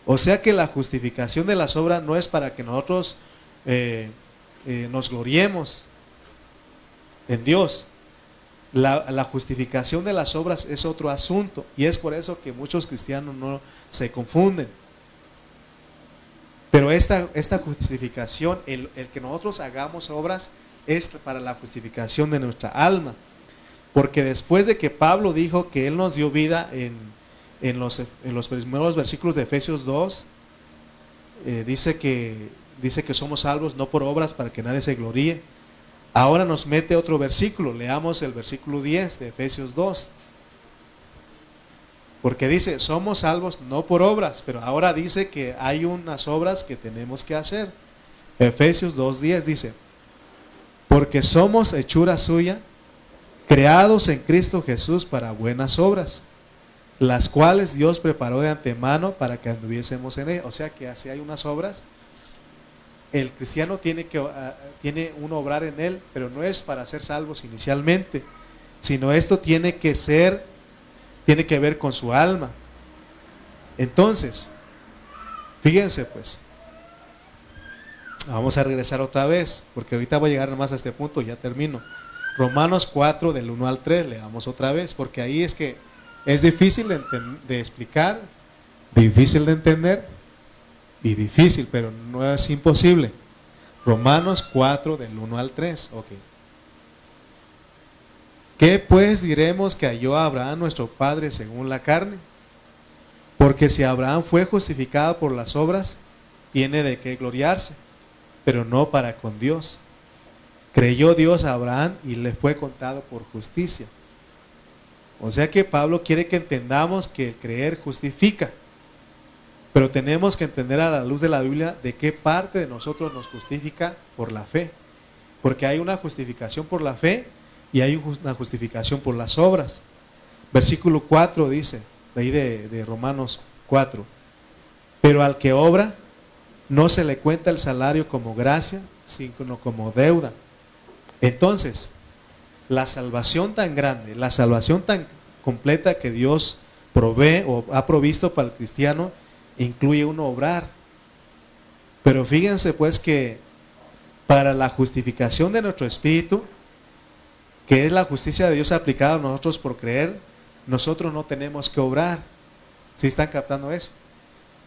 O sea que la justificación de las obras no es para que nosotros nos gloriemos en Dios. La justificación de las obras es otro asunto, y es por eso que muchos cristianos no se confunden. Pero esta justificación, el que nosotros hagamos obras, es para la justificación de nuestra alma. Porque después de que Pablo dijo que Él nos dio vida en los primeros versículos de Efesios 2, dice que somos salvos no por obras para que nadie se gloríe. Ahora nos mete otro versículo, leamos el versículo 10 de Efesios 2. Porque dice, somos salvos no por obras, pero ahora dice que hay unas obras que tenemos que hacer. Efesios 2:10 dice, porque somos hechura suya, creados en Cristo Jesús para buenas obras, las cuales Dios preparó de antemano para que anduviésemos en ellas. O sea que así hay unas obras. El cristiano tiene un obrar en él, pero no es para ser salvos inicialmente, sino esto tiene que ver con su alma. Entonces, fíjense pues, vamos a regresar otra vez, porque ahorita voy a llegar más a este punto y ya termino. Romanos 4 del 1 al 3, leamos otra vez, porque ahí es que es difícil de explicar, difícil de entender y difícil, pero no es imposible. Romanos 4 del 1 al 3, ok. ¿Qué pues diremos que halló a Abraham nuestro padre según la carne? Porque si Abraham fue justificado por las obras, tiene de qué gloriarse, pero no para con Dios. Creyó Dios a Abraham y le fue contado por justicia. O sea que Pablo quiere que entendamos que el creer justifica, pero tenemos que entender a la luz de la Biblia de qué parte de nosotros nos justifica por la fe. Porque hay una justificación por la fe y hay una justificación por las obras. Versículo 4 dice, de ahí de Romanos 4, pero al que obra no se le cuenta el salario como gracia, sino como deuda. Entonces, la salvación tan grande, la salvación tan completa que Dios provee o ha provisto para el cristiano, incluye un obrar. Pero fíjense pues que para la justificación de nuestro espíritu, que es la justicia de Dios aplicada a nosotros por creer, nosotros no tenemos que obrar. ¿Sí están captando eso?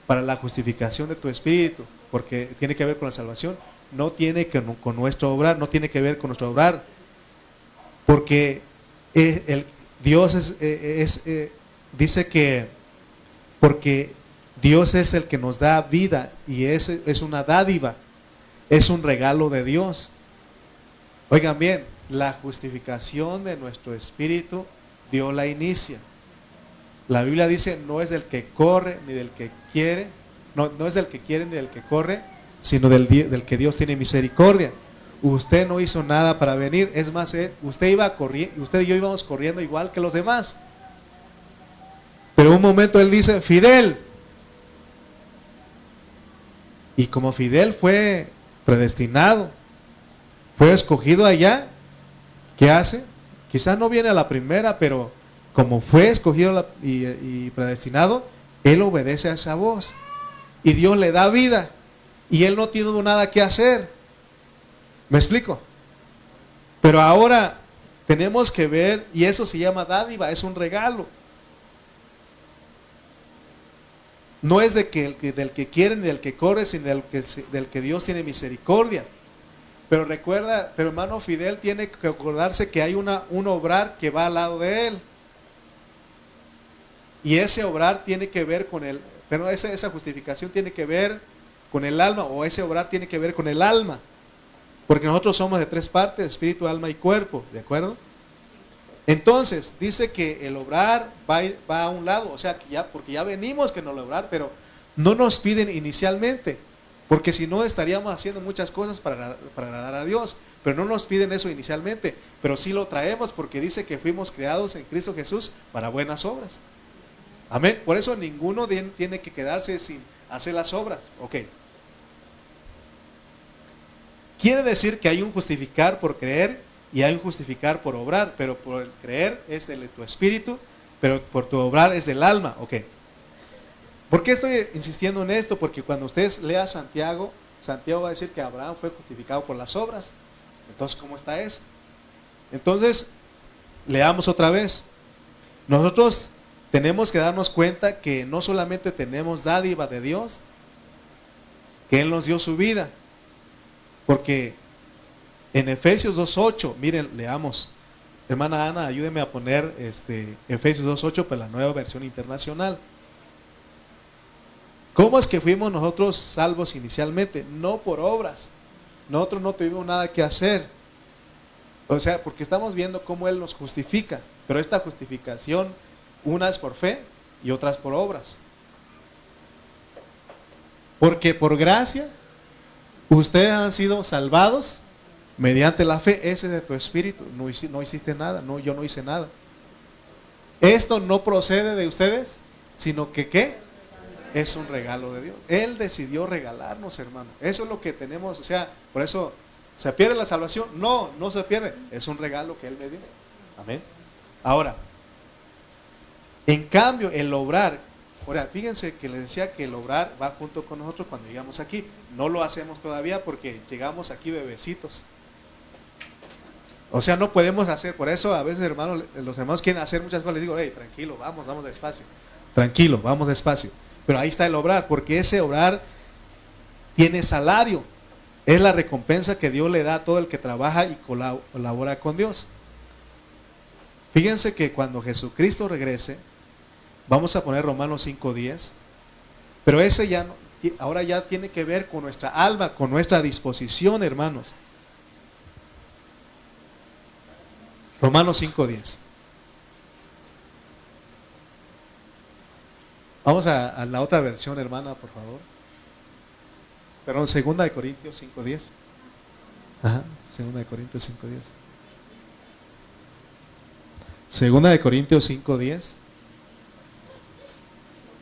Para la justificación de tu espíritu, porque tiene que ver con la salvación, no tiene que ver con nuestro obrar, no tiene que ver con nuestro obrar, porque Dios dice que porque Dios es el que nos da vida y es una dádiva, es un regalo de Dios. Oigan bien, la justificación de nuestro espíritu Dios la inicia. La Biblia dice, no es del que corre ni del que quiere, no es del que quiere ni del que corre, sino del que Dios tiene misericordia. Usted no hizo nada para venir, es más, usted y yo íbamos corriendo igual que los demás. un momento él dice, Fidel. Y como Fidel fue predestinado, fue escogido allá, ¿qué hace? Quizás no viene a la primera, pero como fue escogido y predestinado, él obedece a esa voz. Y Dios le da vida. Y él no tiene nada que hacer. ¿Me explico? Pero ahora tenemos que ver, y eso se llama dádiva, es un regalo. No es del que quiere ni del que corre, sino del que Dios tiene misericordia. Pero recuerda, pero hermano Fidel tiene que acordarse que hay un obrar que va al lado de él. Y ese obrar tiene que ver con el, pero esa justificación tiene que ver con el alma, o ese obrar tiene que ver con el alma. Porque nosotros somos de tres partes, espíritu, alma y cuerpo, ¿de acuerdo? Entonces, dice que el obrar va a un lado, o sea, que porque ya venimos que no lo obrar, pero no nos piden inicialmente, porque si no estaríamos haciendo muchas cosas para agradar a Dios, pero no nos piden eso inicialmente, pero sí lo traemos porque dice que fuimos creados en Cristo Jesús para buenas obras. Amén. Por eso ninguno tiene que quedarse sin hacer las obras. Ok. Quiere decir que hay un justificar por creer y hay un justificar por obrar, pero por el creer es de tu espíritu, pero por tu obrar es del alma. Ok. ¿Por qué estoy insistiendo en esto? Porque cuando ustedes lean Santiago, Santiago va a decir que Abraham fue justificado por las obras. Entonces, ¿cómo está eso? Entonces, leamos otra vez. Nosotros tenemos que darnos cuenta que no solamente tenemos dádiva de Dios, que Él nos dio su vida, porque en Efesios 2.8, miren, leamos. Hermana Ana, ayúdeme a poner Efesios 2.8 para la nueva versión internacional. ¿Cómo es que fuimos nosotros salvos inicialmente? No por obras. Nosotros no tuvimos nada que hacer. O sea, porque estamos viendo cómo Él nos justifica. Pero esta justificación, una es por fe y otra es por obras. Porque por gracia, ustedes han sido salvados mediante la fe. Ese es de tu espíritu. No hiciste nada. No, yo no hice nada. Esto no procede de ustedes, sino que ¿qué? Es un regalo de Dios. Él decidió regalarnos, hermano. Eso es lo que tenemos. O sea, por eso, ¿se pierde la salvación? No, no se pierde. Es un regalo que Él me dio. Amén. Ahora, en cambio, el obrar, ahora, fíjense que les decía que el obrar va junto con nosotros cuando llegamos aquí. No lo hacemos todavía porque llegamos aquí bebecitos. O sea, no podemos hacer, por eso a veces, hermanos, los hermanos quieren hacer muchas cosas. Les digo, hey, tranquilo, vamos despacio. Tranquilo, vamos despacio. Pero ahí está el obrar, porque ese obrar tiene salario. Es la recompensa que Dios le da a todo el que trabaja y colabora con Dios. Fíjense que cuando Jesucristo regrese, vamos a poner Romanos 5:10, pero ese ya no, ahora ya tiene que ver con nuestra alma, con nuestra disposición, hermanos. Romanos 5:10. Vamos a la otra versión, hermana, por favor. Perdón, 2 Corintios 5:10. Ajá, 2 Corintios 5:10. 2 Corintios 5:10.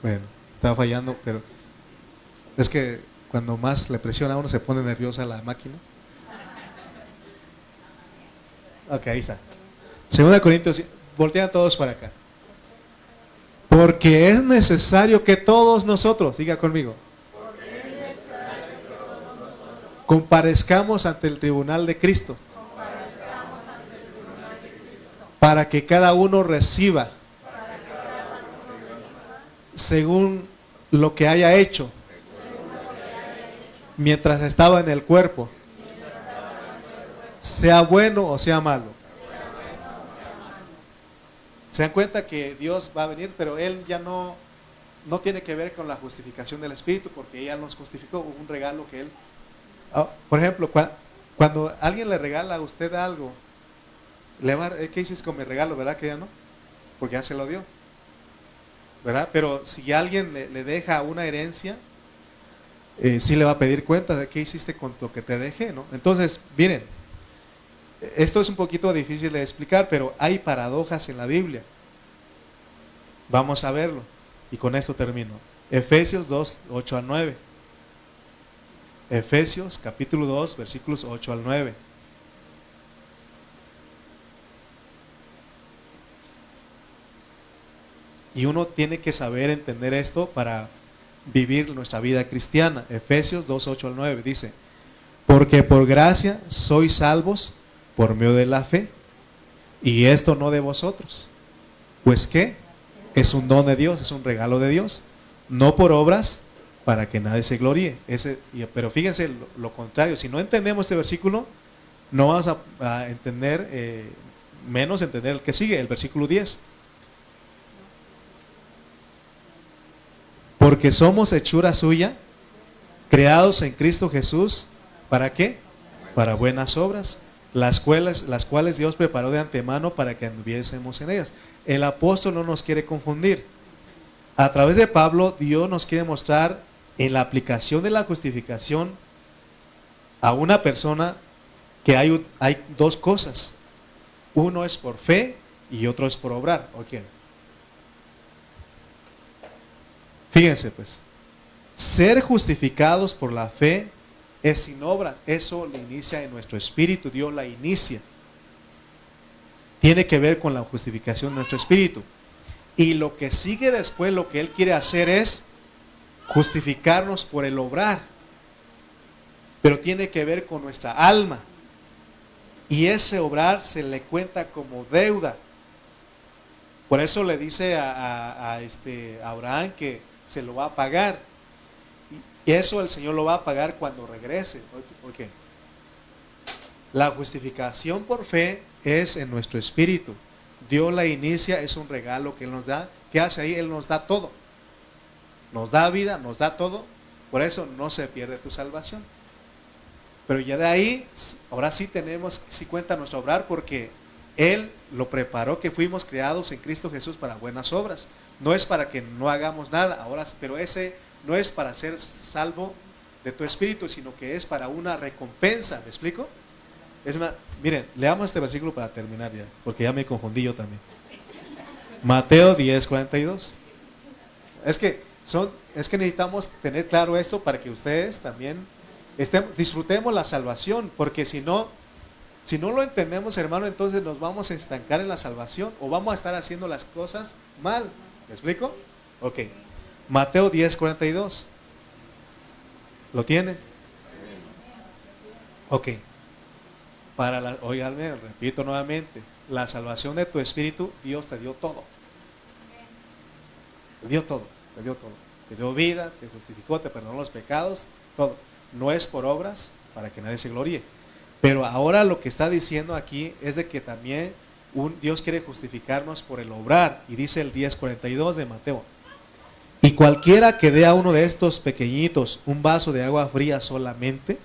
Bueno, estaba fallando, pero es que cuando más le presiona a uno se pone nerviosa la máquina. Ok, ahí está. 2 Corintios, voltean todos para acá. Porque es necesario que todos nosotros, diga conmigo, comparezcamos ante el tribunal de Cristo, para que cada uno reciba según lo que haya hecho mientras estaba en el cuerpo, sea bueno o sea malo. Se dan cuenta que Dios va a venir, pero Él ya no tiene que ver con la justificación del Espíritu, porque ella nos justificó, un regalo que Él... por ejemplo, cuando alguien le regala a usted algo, ¿qué hiciste con mi regalo? ¿Verdad que ya no? Porque ya se lo dio, ¿verdad? Pero si alguien le deja una herencia, sí le va a pedir cuenta de qué hiciste con lo que te dejé, ¿no? Entonces, miren, esto es un poquito difícil de explicar, pero hay paradojas en la Biblia. Vamos a verlo. Y con esto termino. Efesios 2, 8 al 9. Efesios capítulo 2, versículos 8 al 9. Y uno tiene que saber entender esto para vivir nuestra vida cristiana. Efesios 2, 8 al 9 dice: porque por gracia sois salvos por medio de la fe, y esto no de vosotros. Pues ¿qué? Es un don de Dios, es un regalo de Dios, no por obras, para que nadie se gloríe. Pero fíjense lo contrario, si no entendemos este versículo, no vamos a entender, menos entender el que sigue, el versículo 10. Porque somos hechura suya, creados en Cristo Jesús, ¿para qué? Para buenas obras, las cuales Dios preparó de antemano para que anduviésemos en ellas. El apóstol no nos quiere confundir. A través de Pablo, Dios nos quiere mostrar en la aplicación de la justificación a una persona que hay dos cosas. Uno es por fe y otro es por obrar. ¿Ok? Fíjense pues, ser justificados por la fe es sin obra. Eso lo inicia en nuestro espíritu, Dios la inicia. Tiene que ver con la justificación de nuestro espíritu. Y lo que sigue después, lo que Él quiere hacer es justificarnos por el obrar. Pero tiene que ver con nuestra alma. Y ese obrar se le cuenta como deuda. Por eso le dice a Abraham que se lo va a pagar. Y eso el Señor lo va a pagar cuando regrese. ¿Por qué? La justificación por fe es en nuestro espíritu. Dios la inicia, es un regalo que Él nos da. ¿Qué hace ahí? Él nos da todo. Nos da vida, nos da todo. Por eso no se pierde tu salvación. Pero ya de ahí, ahora sí cuenta nuestro obrar, porque Él lo preparó, que fuimos creados en Cristo Jesús para buenas obras. No es para que no hagamos nada, pero ese no es para ser salvo de tu espíritu, sino que es para una recompensa. ¿Me explico? Miren, leamos este versículo para terminar ya, porque ya me confundí yo también. Mateo 10, 42. Es que necesitamos tener claro esto para que ustedes también disfrutemos la salvación, porque si no lo entendemos, hermano, entonces nos vamos a estancar en la salvación o vamos a estar haciendo las cosas mal. ¿Me explico? Ok. Mateo 10, 42. ¿Lo tiene? Ok. Oiganme, repito nuevamente, la salvación de tu espíritu, Dios te dio todo. Te dio todo. Te dio vida, te justificó, te perdonó los pecados, todo. No es por obras para que nadie se gloríe. Pero ahora lo que está diciendo aquí es de que también Dios quiere justificarnos por el obrar. Y dice el 10:42 de Mateo: y cualquiera que dé a uno de estos pequeñitos un vaso de agua fría solamente,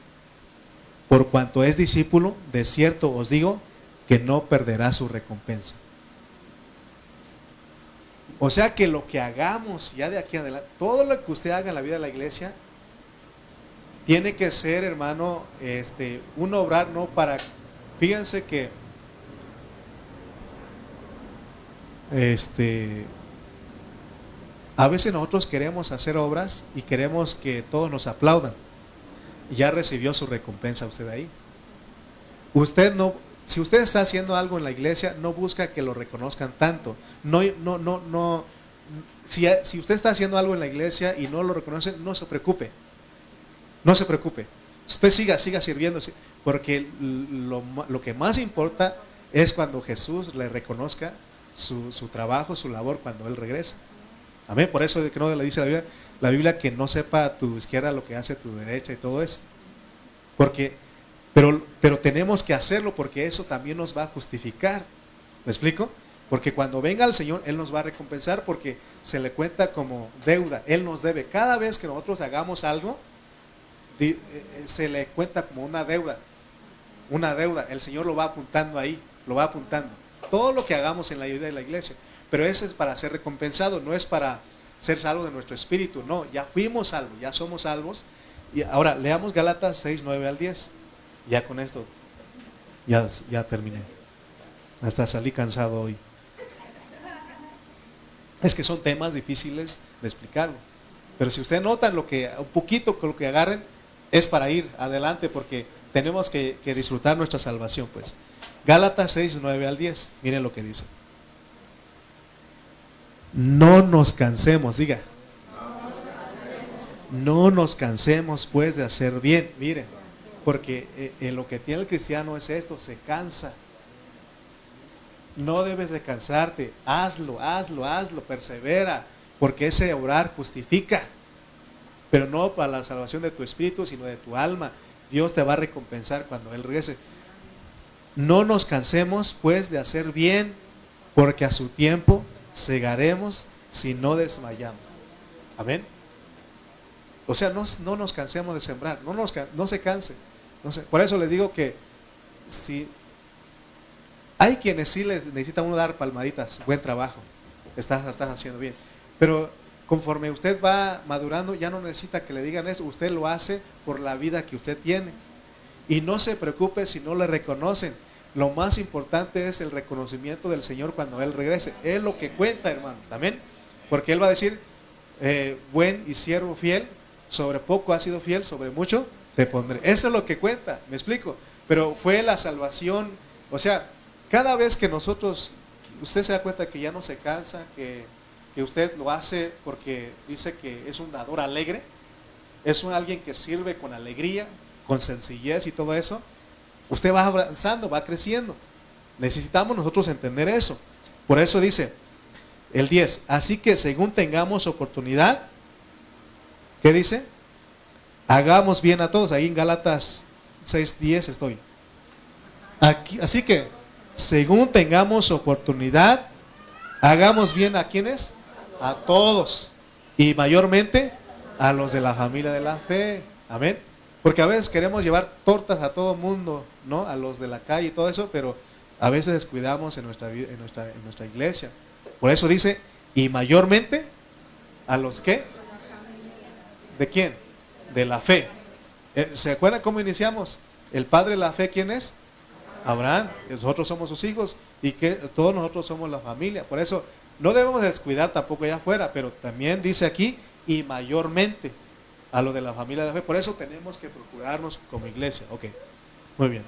por cuanto es discípulo, de cierto os digo que no perderá su recompensa. O sea que lo que hagamos ya de aquí en adelante, todo lo que usted haga en la vida de la iglesia, tiene que ser, hermano, un obrar no para... Fíjense que a veces nosotros queremos hacer obras y queremos que todos nos aplaudan. Y ya recibió su recompensa usted ahí. Si usted está haciendo algo en la iglesia, no busca que lo reconozcan tanto. Si usted está haciendo algo en la iglesia y no lo reconocen, no se preocupe. No se preocupe. Usted siga sirviéndose, porque lo que más importa es cuando Jesús le reconozca su trabajo, su labor, cuando Él regresa. Amén. Por eso que no le dice la Biblia que no sepa tu izquierda lo que hace tu derecha y todo eso. Pero tenemos que hacerlo, porque eso también nos va a justificar. ¿Me explico? Porque cuando venga el Señor, Él nos va a recompensar, porque se le cuenta como deuda. Él nos debe. Cada vez que nosotros hagamos algo, se le cuenta como una deuda. Una deuda. El Señor lo va apuntando ahí, lo va apuntando. Todo lo que hagamos en la vida de la iglesia. Pero eso es para ser recompensado, no es para ser salvo de nuestro espíritu. No, ya fuimos salvos, ya somos salvos. Y ahora leamos Gálatas 6, 9 al 10. Ya con esto, ya terminé. Hasta salí cansado hoy. Es que son temas difíciles de explicarlo. Pero si ustedes notan un poquito con lo que agarren, es para ir adelante porque tenemos que disfrutar nuestra salvación, pues. Gálatas 6, 9 al 10. Miren lo que dice. No nos cansemos, diga. No nos cansemos pues de hacer bien. Miren, porque lo que tiene el cristiano es esto, se cansa. No debes de cansarte, hazlo, persevera, porque ese orar justifica, pero no para la salvación de tu espíritu, sino de tu alma. Dios te va a recompensar cuando Él regrese. No nos cansemos pues de hacer bien, porque a su tiempo segaremos si no desmayamos. Amén. O sea, no nos cansemos de sembrar, no se canse. Por eso les digo que si hay quienes sí les necesita uno dar palmaditas, buen trabajo, estás haciendo bien. Pero conforme usted va madurando, ya no necesita que le digan eso, usted lo hace por la vida que usted tiene. Y no se preocupe si no le reconocen. Lo más importante es el reconocimiento del Señor cuando Él regrese. Es lo que cuenta, hermanos. Amén. Porque Él va a decir, buen y siervo fiel, sobre poco has sido fiel, sobre mucho te pondré. Eso es lo que cuenta, me explico. Pero fue la salvación, o sea, cada vez que nosotros, usted se da cuenta que ya no se cansa, que usted lo hace porque dice que es un dador alegre, es alguien que sirve con alegría, con sencillez y todo eso, usted va avanzando, va creciendo. Necesitamos nosotros entender eso. Por eso dice el 10, así que según tengamos oportunidad, ¿qué dice? Hagamos bien a todos. Ahí en Gálatas 6:10 estoy. Aquí, así que según tengamos oportunidad, hagamos bien a quienes, a todos, y mayormente a los de la familia de la fe. Amén. Porque a veces queremos llevar tortas a todo mundo, ¿no? A los de la calle y todo eso, pero a veces descuidamos en nuestra vida, en nuestra iglesia. Por eso dice, y mayormente a los que, ¿de quién? De la fe. ¿Se acuerdan cómo iniciamos? El padre de la fe, ¿quién es? Abraham. Nosotros somos sus hijos y que todos nosotros somos la familia. Por eso no debemos descuidar tampoco allá afuera, pero también dice aquí, y mayormente a lo de la familia de la fe. Por eso tenemos que procurarnos como iglesia. Ok, muy bien,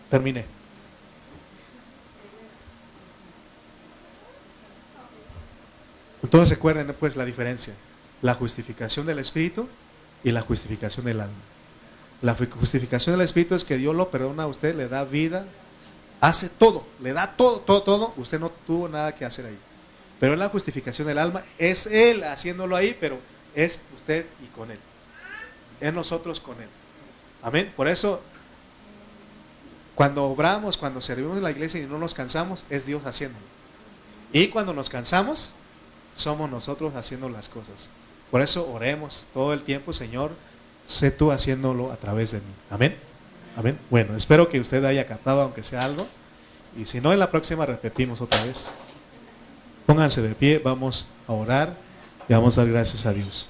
terminé. Entonces recuerden pues la diferencia, la justificación del Espíritu y la justificación del alma. La justificación del Espíritu es que Dios lo perdona a usted, le da vida, hace todo, le da todo, usted no tuvo nada que hacer ahí. Pero en la justificación del alma es Él haciéndolo ahí, pero es usted y con Él. Es nosotros con Él. Amén. Por eso, cuando obramos, cuando servimos en la iglesia y no nos cansamos, es Dios haciéndolo. Y cuando nos cansamos, somos nosotros haciendo las cosas. Por eso oremos todo el tiempo, Señor, sé tú haciéndolo a través de mí. Amén. Amén. Bueno, espero que usted haya captado aunque sea algo. Y si no, en la próxima repetimos otra vez. Pónganse de pie, vamos a orar y vamos a dar gracias a Dios.